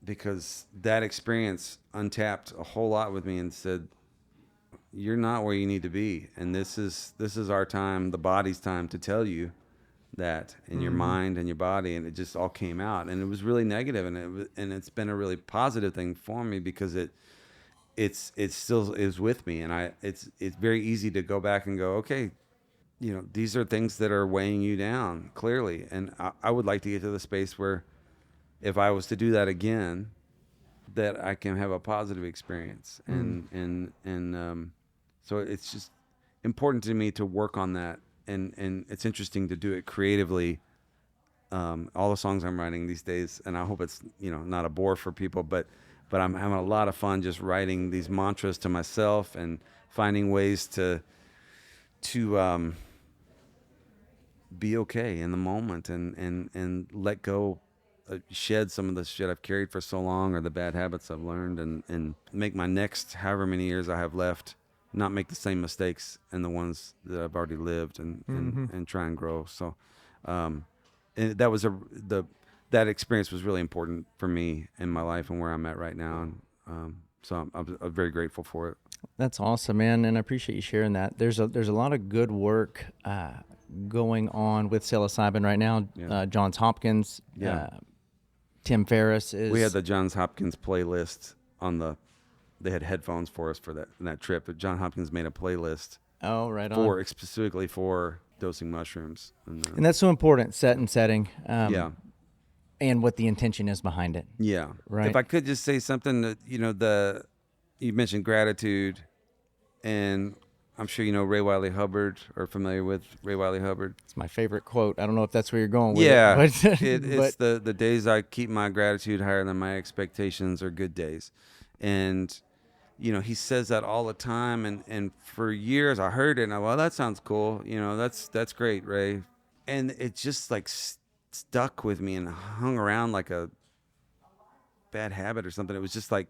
Speaker 1: because that experience untapped a whole lot with me and said, you're not where you need to be, and this is our time, the body's time, to tell you that in your mind and your body. And it just all came out, and it was really negative, and it's been a really positive thing for me, because it still is with me, and it's very easy to go back and go, okay, these are things that are weighing you down clearly, and I would like to get to the space where if I was to do that again, that I can have a positive experience, and so it's just important to me to work on that, and it's interesting to do it creatively. All the songs I'm writing these days, and I hope it's not a bore for people, but I'm having a lot of fun just writing these mantras to myself and finding ways to be okay in the moment and let go, shed some of the shit I've carried for so long, or the bad habits I've learned, and make my next however many years I have left not make the same mistakes and the ones that I've already lived, and try and grow. So and that was that experience was really important for me in my life and where I'm at right now, and so I'm very grateful for it.
Speaker 3: That's awesome, man, and I appreciate you sharing that. There's a lot of good work going on with psilocybin right now.
Speaker 1: Yeah.
Speaker 3: Johns Hopkins, Tim Ferriss is.
Speaker 1: We had the Johns Hopkins playlist they had headphones for us for that trip, but Johns Hopkins made a playlist.
Speaker 3: Oh, right on.
Speaker 1: Specifically for dosing mushrooms,
Speaker 3: and that's so important, setting.
Speaker 1: Yeah.
Speaker 3: And what the intention is behind it.
Speaker 1: Yeah.
Speaker 3: Right.
Speaker 1: If I could just say something that, you mentioned gratitude, and I'm sure Ray Wiley Hubbard, or familiar with Ray Wiley Hubbard.
Speaker 3: It's my favorite quote. I don't know if that's where you're going with
Speaker 1: it.
Speaker 3: But
Speaker 1: It's the days I keep my gratitude higher than my expectations are good days. And, he says that all the time. And for years I heard it, and well, that sounds cool. That's great, Ray. And it just like stuck with me and hung around like a bad habit or something. It was just like,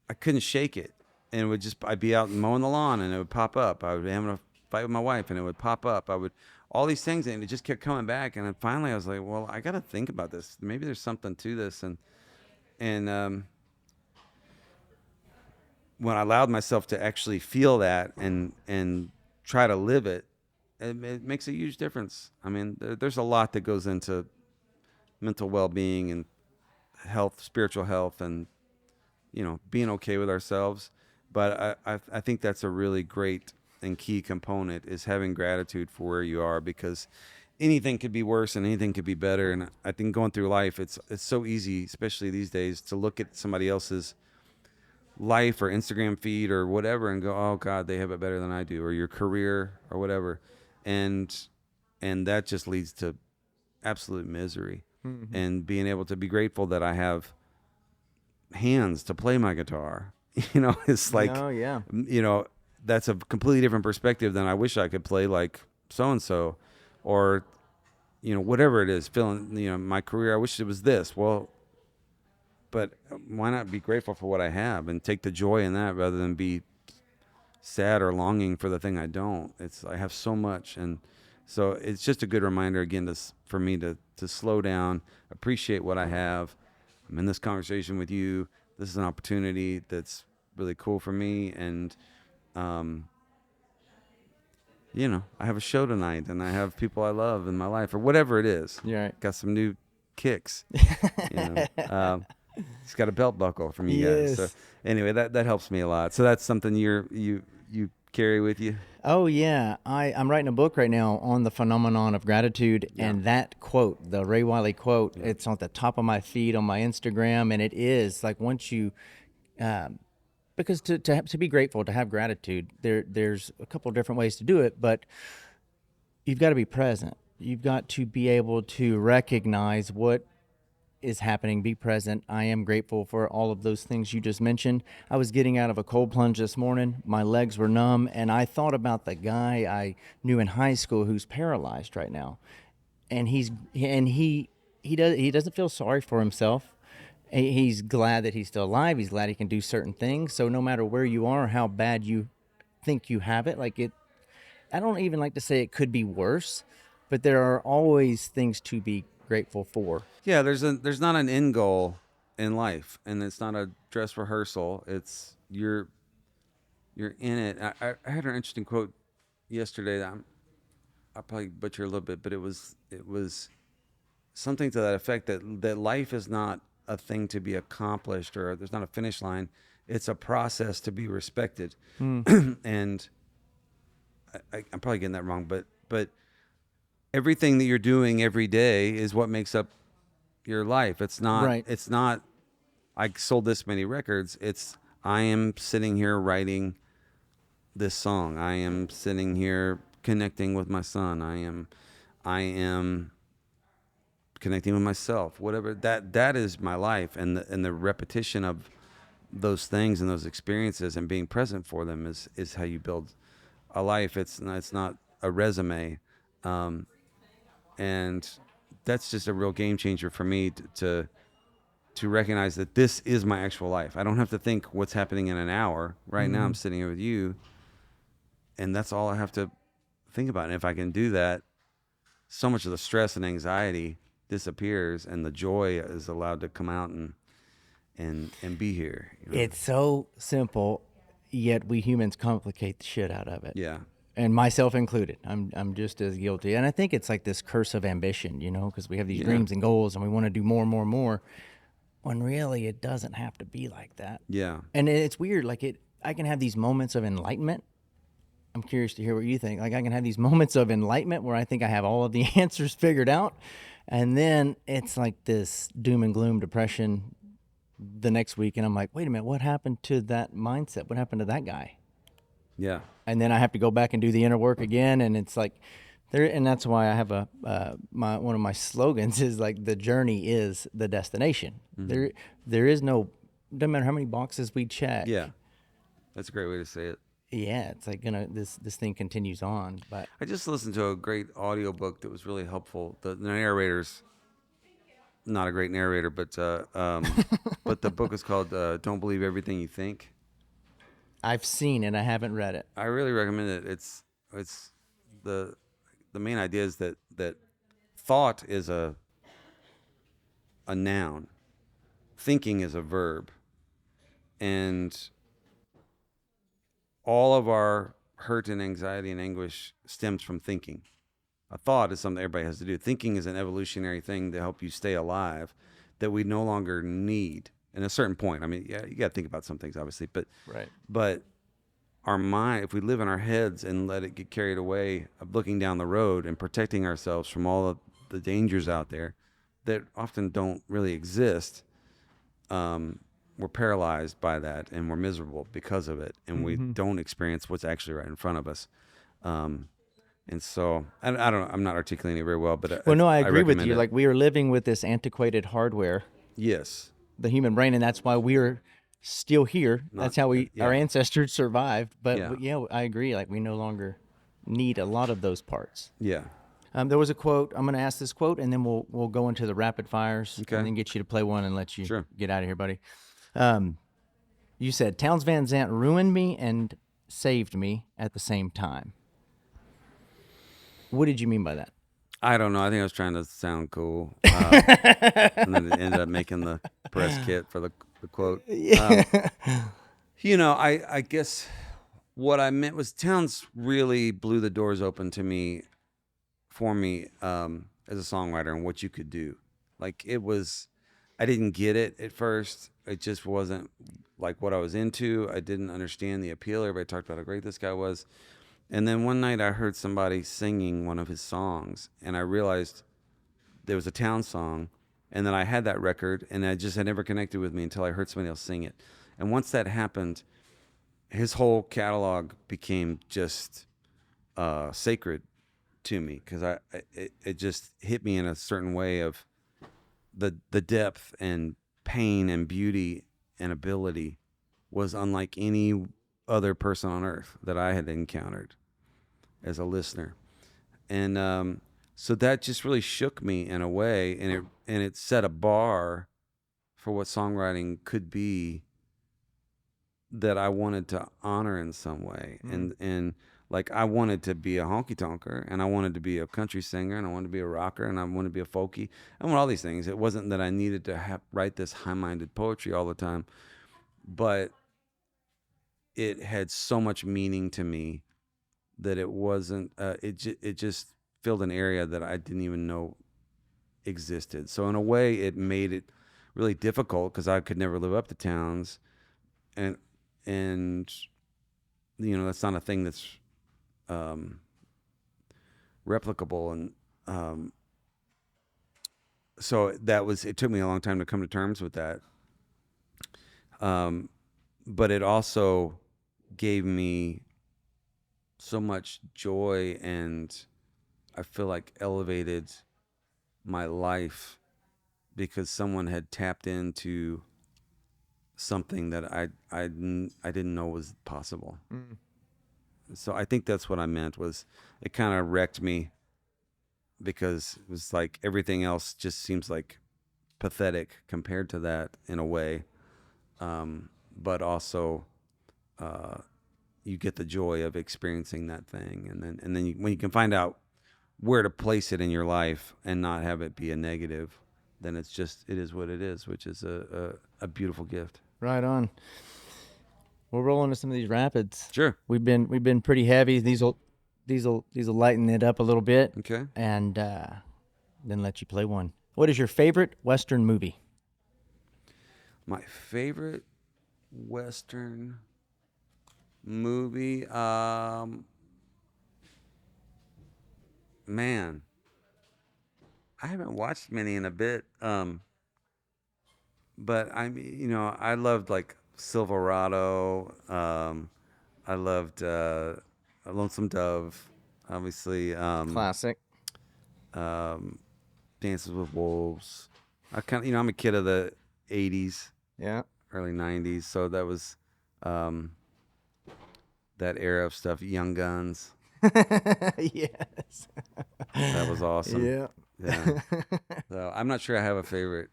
Speaker 1: I couldn't shake it. And I'd be out mowing the lawn, and it would pop up. I would be having a fight with my wife, and it would pop up. All these things, and it just kept coming back. And then finally I was like, well, I got to think about this. Maybe there's something to this. And when I allowed myself to actually feel that and try to live it, it makes a huge difference. I mean, there's a lot that goes into mental well-being and health, spiritual health, and being okay with ourselves. But I think that's a really great and key component, is having gratitude for where you are, because anything could be worse and anything could be better. And I think going through life, it's so easy, especially these days, to look at somebody else's life or Instagram feed or whatever and go, oh God, they have it better than I do, or your career or whatever. And that just leads to absolute misery. Mm-hmm. And being able to be grateful that I have hands to play my guitar, it's like,
Speaker 3: oh yeah,
Speaker 1: that's a completely different perspective than I wish I could play like so-and-so, or, whatever it is, feeling, my career, I wish it was this. Well, but why not be grateful for what I have and take the joy in that, rather than be sad or longing for the thing I don't. I have so much, and So it's just a good reminder again for me to slow down, appreciate what I have. I'm in this conversation with you. This is an opportunity that's really cool for me, and I have a show tonight, and I have people I love in my life, or whatever it is.
Speaker 3: You're right.
Speaker 1: Got some new kicks. It's got a belt buckle from you guys. So
Speaker 3: Yes.
Speaker 1: anyway, that helps me a lot. So that's something you carry with you.
Speaker 3: Oh yeah, I'm writing a book right now on the phenomenon of gratitude, and that quote, the Ray Wiley quote, it's on the top of my feed on my Instagram, and it is like once you, because to be grateful, to have gratitude, there's a couple different ways to do it, but you've got to be present. You've got to be able to recognize what is happening, be present. I am grateful for all of those things you just mentioned. I was getting out of a cold plunge this morning. My legs were numb, and I thought about the guy I knew in high school who's paralyzed right now. And he doesn't feel sorry for himself. He's glad that he's still alive. He's glad he can do certain things. So no matter where you are, how bad you think you have it, I don't even like to say it could be worse, but there are always things to be grateful for.
Speaker 1: Yeah, there's not an end goal in life, and it's not a dress rehearsal. It's you're in it. I had an interesting quote yesterday that I'll probably butcher a little bit, but it was something to that effect, that life is not a thing to be accomplished, or there's not a finish line. It's a process to be respected. And I'm probably getting that wrong, but everything that you're doing every day is what makes up your life. It's not.
Speaker 3: Right.
Speaker 1: It's not. I sold this many records. It's I am sitting here writing this song. I am sitting here connecting with my son. I am connecting with myself. Whatever that is my life, and the repetition of those things and those experiences and being present for them is how you build a life. It's not a resume. And that's just a real game changer for me to recognize that this is my actual life. I don't have to think what's happening in an hour. Right now I'm sitting here with you, and that's all I have to think about. And if I can do that, so much of the stress and anxiety disappears, and the joy is allowed to come out and be here.
Speaker 3: It's so simple, yet we humans complicate the shit out of it.
Speaker 1: Yeah.
Speaker 3: And myself included. I'm just as guilty. And I think it's like this curse of ambition, because we have these dreams and goals, and we want to do more and more and more, when really it doesn't have to be like that.
Speaker 1: Yeah.
Speaker 3: And it's weird. I can have these moments of enlightenment. I'm curious to hear what you think. I can have these moments of enlightenment where I think I have all of the answers figured out. And then it's like this doom and gloom depression the next week. And I'm like, wait a minute, what happened to that mindset? What happened to that guy?
Speaker 1: Yeah.
Speaker 3: And then I have to go back and do the inner work again. And it's like there, and that's why I have one of my slogans is like, the journey is the destination. There is no, doesn't matter how many boxes we check.
Speaker 1: Yeah. That's a great way to say it.
Speaker 3: Yeah, it's like this thing continues on. But
Speaker 1: I just listened to a great audiobook that was really helpful. The narrator's not a great narrator, but but the book is called Don't Believe Everything You Think.
Speaker 3: I've seen it. I haven't read it.
Speaker 1: I really recommend it. It's the main idea is that thought is a noun, thinking is a verb, and all of our hurt and anxiety and anguish stems from thinking. A thought is something everybody has to do. Thinking is an evolutionary thing to help you stay alive that we no longer need at a certain point. I mean, yeah, you got to think about some things, obviously, but
Speaker 3: Right.
Speaker 1: But our mind, if we live in our heads and let it get carried away of looking down the road and protecting ourselves from all of the dangers out there that often don't really exist, we're paralyzed by that, and we're miserable because of it, and we don't experience what's actually right in front of us. And so I don't know, I'm not articulating it very well, but
Speaker 3: I agree with
Speaker 1: recommend
Speaker 3: you.
Speaker 1: it.
Speaker 3: Like, we are living with this antiquated hardware,
Speaker 1: Yes.
Speaker 3: the human brain, and that's why we're still here. That's how our ancestors survived. But yeah, I agree. Like, we no longer need a lot of those parts.
Speaker 1: Yeah.
Speaker 3: There was a quote. I'm going to ask this quote, and then we'll go into the rapid fires,
Speaker 1: Okay.
Speaker 3: and then get you to play one and let you
Speaker 1: Sure.
Speaker 3: get out of here, buddy. You said Townes Van Zandt ruined me and saved me at the same time. What did you mean by that?
Speaker 1: I don't know. I think I was trying to sound cool, and then it ended up making the press kit for the quote. I guess what I meant was Towns really blew the doors open to me, for me, as a songwriter and what you could do. Like it was, I didn't get it at first. It just wasn't like what I was into. I didn't understand the appeal. Everybody talked about how great this guy was. And then one night I heard somebody singing one of his songs, and I realized there was a Town song, and then I had that record, and I just had never connected with me until I heard somebody else sing it. And once that happened, his whole catalog became just sacred to me, because it just hit me in a certain way of the depth and pain and beauty and ability was unlike any other person on earth that I had encountered as a listener. And so that just really shook me in a way, and it set a bar for what songwriting could be that I wanted to honor in some way. And like I wanted to be a honky tonker, and I wanted to be a country singer, and I wanted to be a rocker, and I wanted to be a folky. I want all these things. It wasn't that I needed to write this high-minded poetry all the time, but it had so much meaning to me that it wasn't. It just filled an area that I didn't even know existed. So in a way, it made it really difficult because I could never live up to Towns, and that's not a thing that's replicable. And so it took me a long time to come to terms with that. But it also gave me so much joy, and I feel like elevated my life because someone had tapped into something that I didn't know was possible. So I think that's what I meant, was it kind of wrecked me, because it was like everything else just seems like pathetic compared to that in a way. But also you get the joy of experiencing that thing, and then when you can find out where to place it in your life and not have it be a negative, then it is what it is, which is a beautiful gift.
Speaker 3: Right on. We'll roll into some of these rapids.
Speaker 1: Sure.
Speaker 3: We've been pretty heavy. These will lighten it up a little bit.
Speaker 1: Okay.
Speaker 3: And then let you play one. What is your favorite Western movie?
Speaker 1: My favorite Western movie, man, I haven't watched many in a bit. But I loved like Silverado. I loved Lonesome Dove, obviously.
Speaker 3: Classic.
Speaker 1: Dances with Wolves. I'm a kid of the '80s,
Speaker 3: Yeah.
Speaker 1: early '90s, so that was that era of stuff. Young Guns.
Speaker 3: Yes.
Speaker 1: That was awesome.
Speaker 3: Yeah.
Speaker 1: Yeah. So I'm not sure I have a favorite.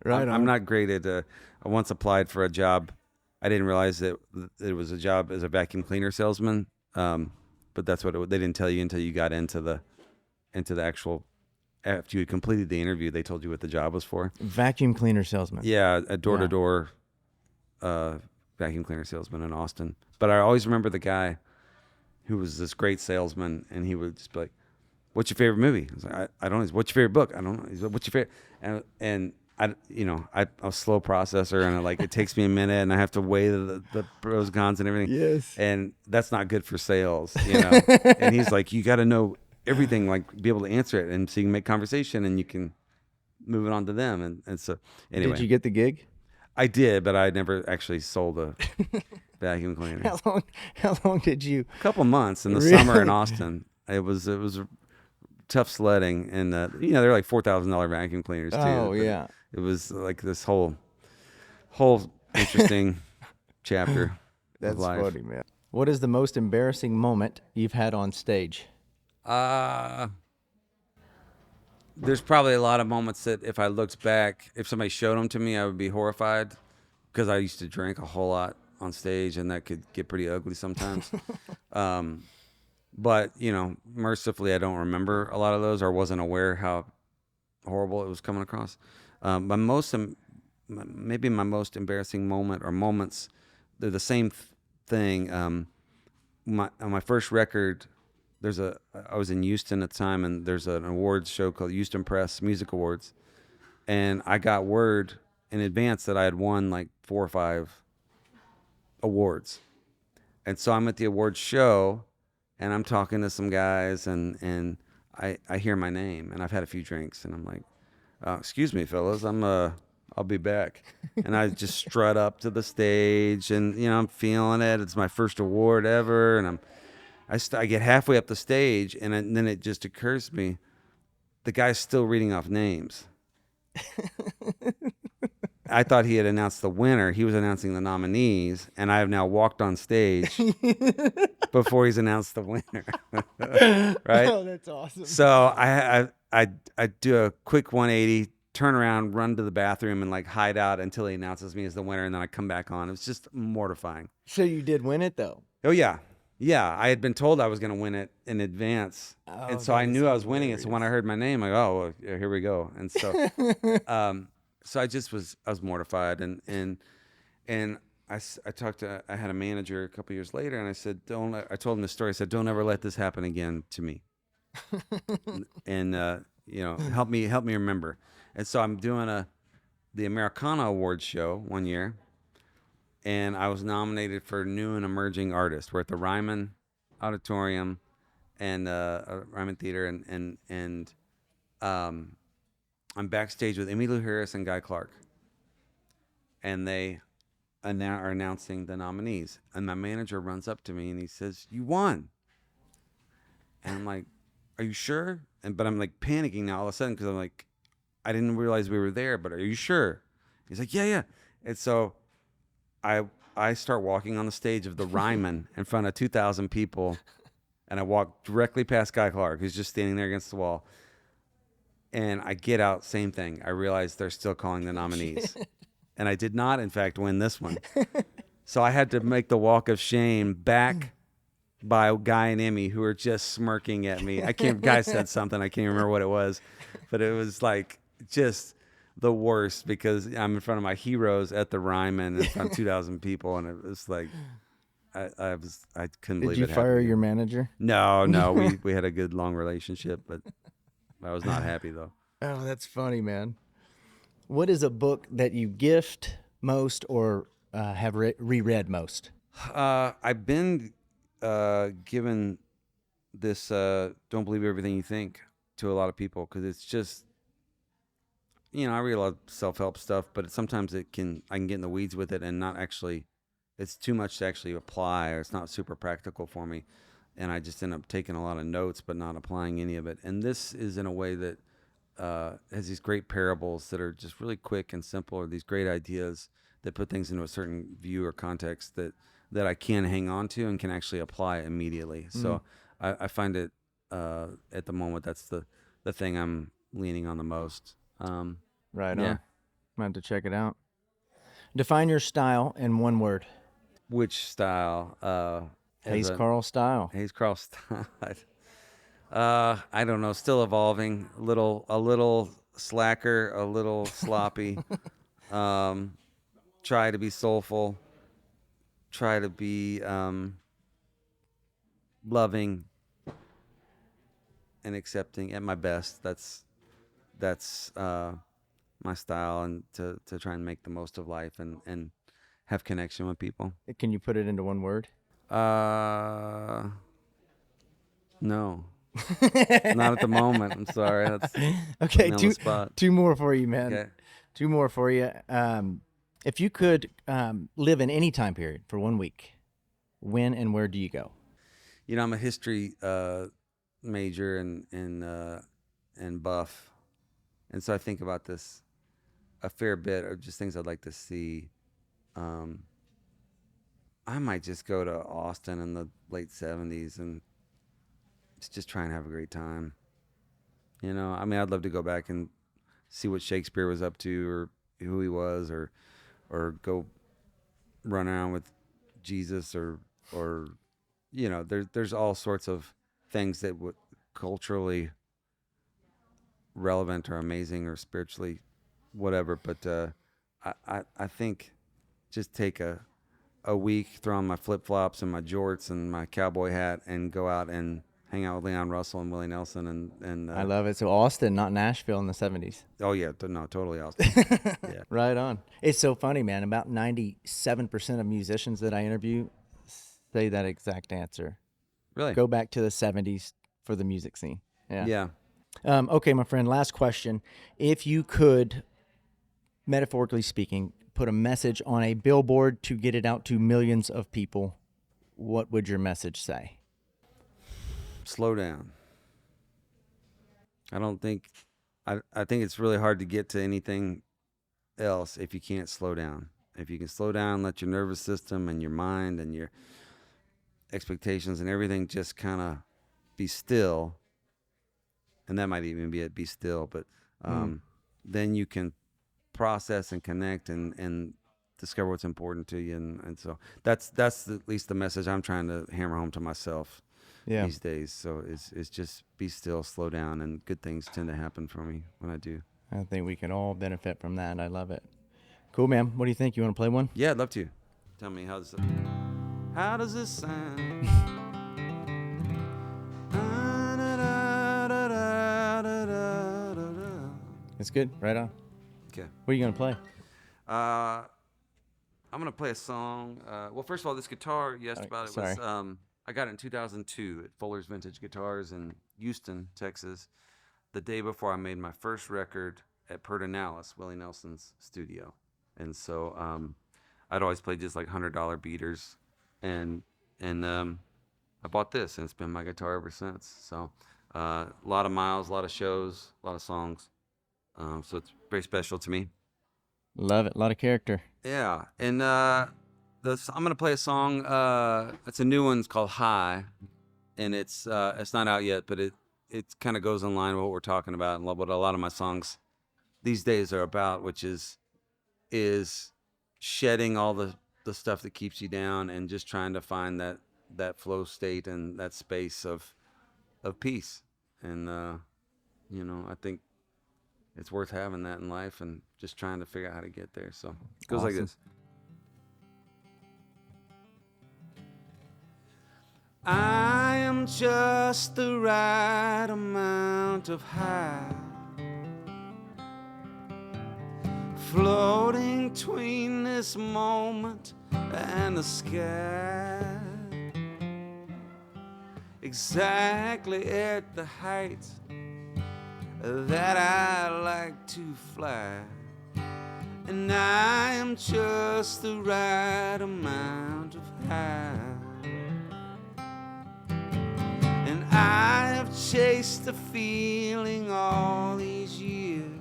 Speaker 3: Right
Speaker 1: I'm not great at. I once applied for a job. I didn't realize that it was a job as a vacuum cleaner salesman. But that's what they didn't tell you until you got into the actual. After you had completed the interview, they told you what the job was for.
Speaker 3: Vacuum cleaner salesman.
Speaker 1: Yeah, a door-to-door vacuum cleaner salesman in Austin. But I always remember the guy who was this great salesman, and he would just be like, "What's your favorite movie?" I was like, "I don't know." What's your favorite book? I don't know. He's like, "What's your favorite?" And I'm a slow processor, and it takes me a minute, and I have to weigh the pros, cons, and everything.
Speaker 3: Yes.
Speaker 1: And that's not good for sales, And he's like, "You got to know everything, like be able to answer it, and so you can make conversation, and you can move it on to them." And so anyway,
Speaker 3: Did you get the gig?
Speaker 1: I did, but I never actually sold a vacuum cleaner.
Speaker 3: How long did you?
Speaker 1: A couple months in the
Speaker 3: Really?
Speaker 1: summer in Austin. It was tough sledding, and they're like $4,000 vacuum cleaners too.
Speaker 3: Oh
Speaker 1: but
Speaker 3: yeah.
Speaker 1: It was like this whole interesting chapter
Speaker 3: That's
Speaker 1: of life.
Speaker 3: funny, man. What is the most embarrassing moment you've had on stage?
Speaker 1: There's probably a lot of moments that if I looked back, if somebody showed them to me, I would be horrified, because I used to drink a whole lot on stage, and that could get pretty ugly sometimes. But, mercifully, I don't remember a lot of those or wasn't aware how horrible it was coming across. Maybe my most embarrassing moment or moments, they're the same thing. On my first record, I was in Houston at the time, and there's an awards show called Houston Press Music Awards. And I got word in advance that I had won like 4 or 5 awards. And so I'm at the awards show, and I'm talking to some guys, and I hear my name, and I've had a few drinks, and I'm like, excuse me, fellas, I'll be back. And I just strut up to the stage, and I'm feeling it. It's my first award ever, and I get halfway up the stage, and then it just occurs to me, the guy's still reading off names. I thought he had announced the winner. He was announcing the nominees, and I have now walked on stage before he's announced the winner. Right?
Speaker 3: Oh, that's awesome.
Speaker 1: So I do a quick 180, turn around, run to the bathroom, and like hide out until he announces me as the winner, and then I come back on. It was just mortifying.
Speaker 3: So you did win it, though?
Speaker 1: Oh, yeah. Yeah, I had been told I was going to win it in advance, and so I knew I was winning it. So when I heard my name, like, oh, well, here we go. And so, so I was mortified, and I had a manager a couple years later, and I said, I told him the story. I said, don't ever let this happen again to me, and help me remember. And so I'm doing the Americana Awards show one year. And I was nominated for New and Emerging Artist. We're at the Ryman Auditorium and Ryman Theater, and I'm backstage with Emmylou Harris and Guy Clark, and they are announcing the nominees. And my manager runs up to me and he says, "You won." And I'm like, "Are you sure?" But I'm like panicking now all of a sudden because I'm like, I didn't realize we were there. But are you sure? He's like, "Yeah, yeah." And so I start walking on the stage of the Ryman in front of 2,000 people, and I walk directly past Guy Clark, who's just standing there against the wall. And I get out, same thing. I realize they're still calling the nominees. And I did not, in fact, win this one. So I had to make the walk of shame back by Guy and Emmy, who were just smirking at me. Guy said something, I can't remember what it was, but it was like just the worst because I'm in front of my heroes at the Ryman in front of 2,000 people, and it was like I couldn't believe it.
Speaker 3: Did you fire your manager?
Speaker 1: No, we had a good long relationship, but I was not happy though.
Speaker 3: Oh, that's funny, man. What is a book that you gift most or have reread most?
Speaker 1: I've been given this "Don't Believe Everything You Think" to a lot of people because it's just. I read a lot of self-help stuff, but sometimes I can get in the weeds with it and not actually, it's too much to actually apply, or it's not super practical for me. And I just end up taking a lot of notes, but not applying any of it. And this is in a way that has these great parables that are just really quick and simple, or these great ideas that put things into a certain view or context that I can hang on to and can actually apply immediately. So I find it at the moment, that's the thing I'm leaning on the most.
Speaker 3: Right
Speaker 1: yeah.
Speaker 3: on. I'm going to check it out. Define your style in one word.
Speaker 1: Which style?
Speaker 3: Hayes Carll style.
Speaker 1: Hayes Carll style. I don't know. Still evolving. A little slacker. A little sloppy. Try to be soulful. Try to be loving and accepting at my best. That's my style, and to try and make the most of life and have connection with people.
Speaker 3: Can you put it into one word?
Speaker 1: No. Not at the moment. I'm sorry. That's
Speaker 3: okay.
Speaker 1: on the spot.
Speaker 3: Two more for you, man.
Speaker 1: Okay.
Speaker 3: Two more for you. If you could live in any time period for 1 week, when and where do you go?
Speaker 1: I'm a history major and buff. And so I think about this a fair bit, of just things I'd like to see. I might just go to Austin in the late 70s and just try and have a great time. I'd love to go back and see what Shakespeare was up to, or who he was, or go run around with Jesus, or there's all sorts of things that would culturally relevant or amazing or spiritually whatever. But I think just take a week, throw on my flip-flops and my jorts and my cowboy hat and go out and hang out with Leon Russell and Willie Nelson and
Speaker 3: I love it. So Austin, not Nashville in the 70s.
Speaker 1: oh yeah, no, totally awesome. Yeah.
Speaker 3: Right on. It's so funny, man. About 97% of musicians that I interview say that exact answer.
Speaker 1: Really?
Speaker 3: Go back to the 70s for the music scene. Yeah.
Speaker 1: Yeah.
Speaker 3: Okay, my friend, last question. If you could, metaphorically speaking, put a message on a billboard to get it out to millions of people, what would your message say?
Speaker 1: Slow down. I don't think I think it's really hard to get to anything else if you can't slow down. If you can slow down, let your nervous system and your mind and your expectations and everything just kind of be still, and that might even be it, be still, but then you can process and connect and discover what's important to you, and so that's at least the message I'm trying to hammer home to myself these days. So it's just be still, slow down, and good things tend to happen for me when I do.
Speaker 3: I think we can all benefit from that. I love it. Cool, man. What do you think? You want to play one?
Speaker 1: Yeah, I'd love to. Tell me how does this sound?
Speaker 3: It's good. Right on.
Speaker 1: Okay.
Speaker 3: What are you going to play?
Speaker 1: I'm gonna play a song. Well, first of all, this guitar you asked about, it
Speaker 3: sorry.
Speaker 1: was I got it in 2002 at Fuller's Vintage Guitars in Houston, Texas, the day before I made my first record at Pedernales, Willie Nelson's studio. And so I'd always played just like $100 beaters, and I bought this, and it's been my guitar ever since. So a lot of miles, a lot of shows, a lot of songs. So it's very special to me.
Speaker 3: Love it. A lot of character.
Speaker 1: Yeah, and I'm gonna play a song. It's a new one. It's called "High," and it's not out yet, but it kind of goes in line with what we're talking about and what a lot of my songs these days are about, which is shedding all the stuff that keeps you down and just trying to find that flow state and that space of peace. And I think it's worth having that in life and just trying to figure out how to get there. So it goes like
Speaker 3: Awesome.
Speaker 1: this. I am just the right amount of high, floating between this moment and the sky, exactly at the height that I like to fly. And I am just the right amount of high, and I have chased the feeling all these years,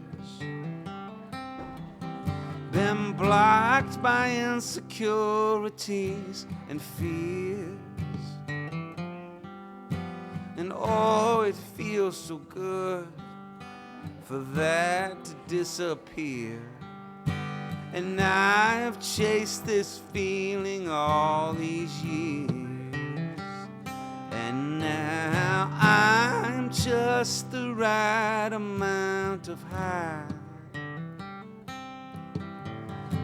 Speaker 1: been blocked by insecurities and fears, and oh, it feels so good for that to disappear. And I have chased this feeling all these years, and now I'm just the right amount of high,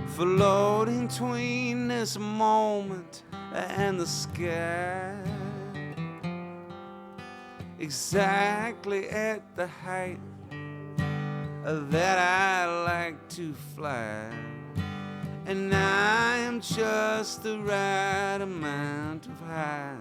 Speaker 1: floating between this moment and the sky, exactly at the height that I like to fly. And I am just the right amount of high.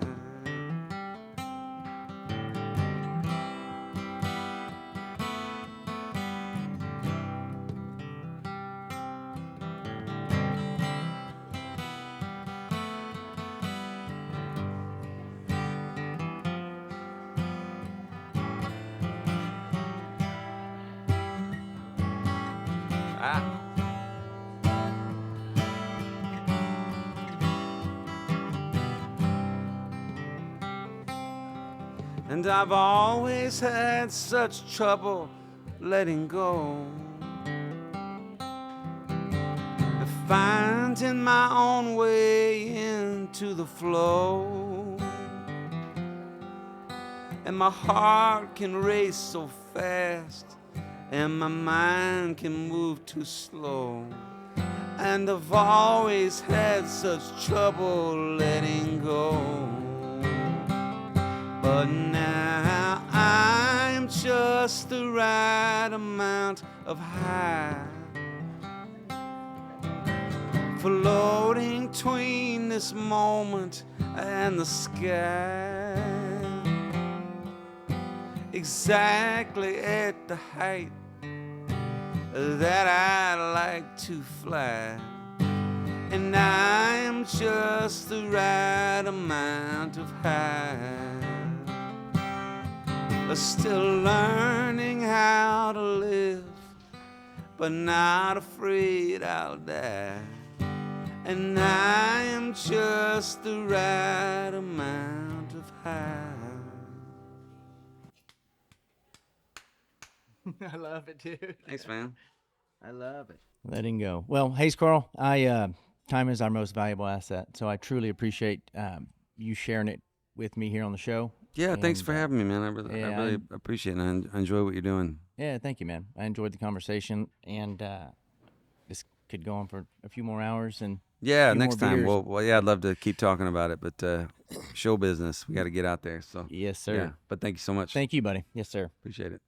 Speaker 1: And I've always had such trouble letting go, finding my own way into the flow. and my heart can race so fast, and my mind can move too slow. And I've always had such trouble letting go. But now I'm just the right amount of high, floating between this moment and the sky, exactly at the height that I like to fly. And I am just the right amount of high, still learning how to live, but not afraid I'll die. And I am just the right amount of high.
Speaker 3: I love it, dude.
Speaker 1: Thanks, man.
Speaker 3: I love it. Letting go. Well, Hayes Carll, time is our most valuable asset, so I truly appreciate you sharing it with me here on the show.
Speaker 1: Yeah, thanks
Speaker 3: And,
Speaker 1: for having me, man. I really appreciate it. And I enjoy what you're doing.
Speaker 3: Yeah, thank you, man. I enjoyed the conversation, and this could go on for a few more hours. And
Speaker 1: Yeah,
Speaker 3: a few
Speaker 1: next
Speaker 3: more
Speaker 1: time.
Speaker 3: beers.
Speaker 1: Well, yeah, I'd love to keep talking about it, but show business, we got to get out there. So
Speaker 3: Yes, sir.
Speaker 1: yeah, but thank you so much.
Speaker 3: Thank you, buddy. Yes, sir.
Speaker 1: Appreciate it.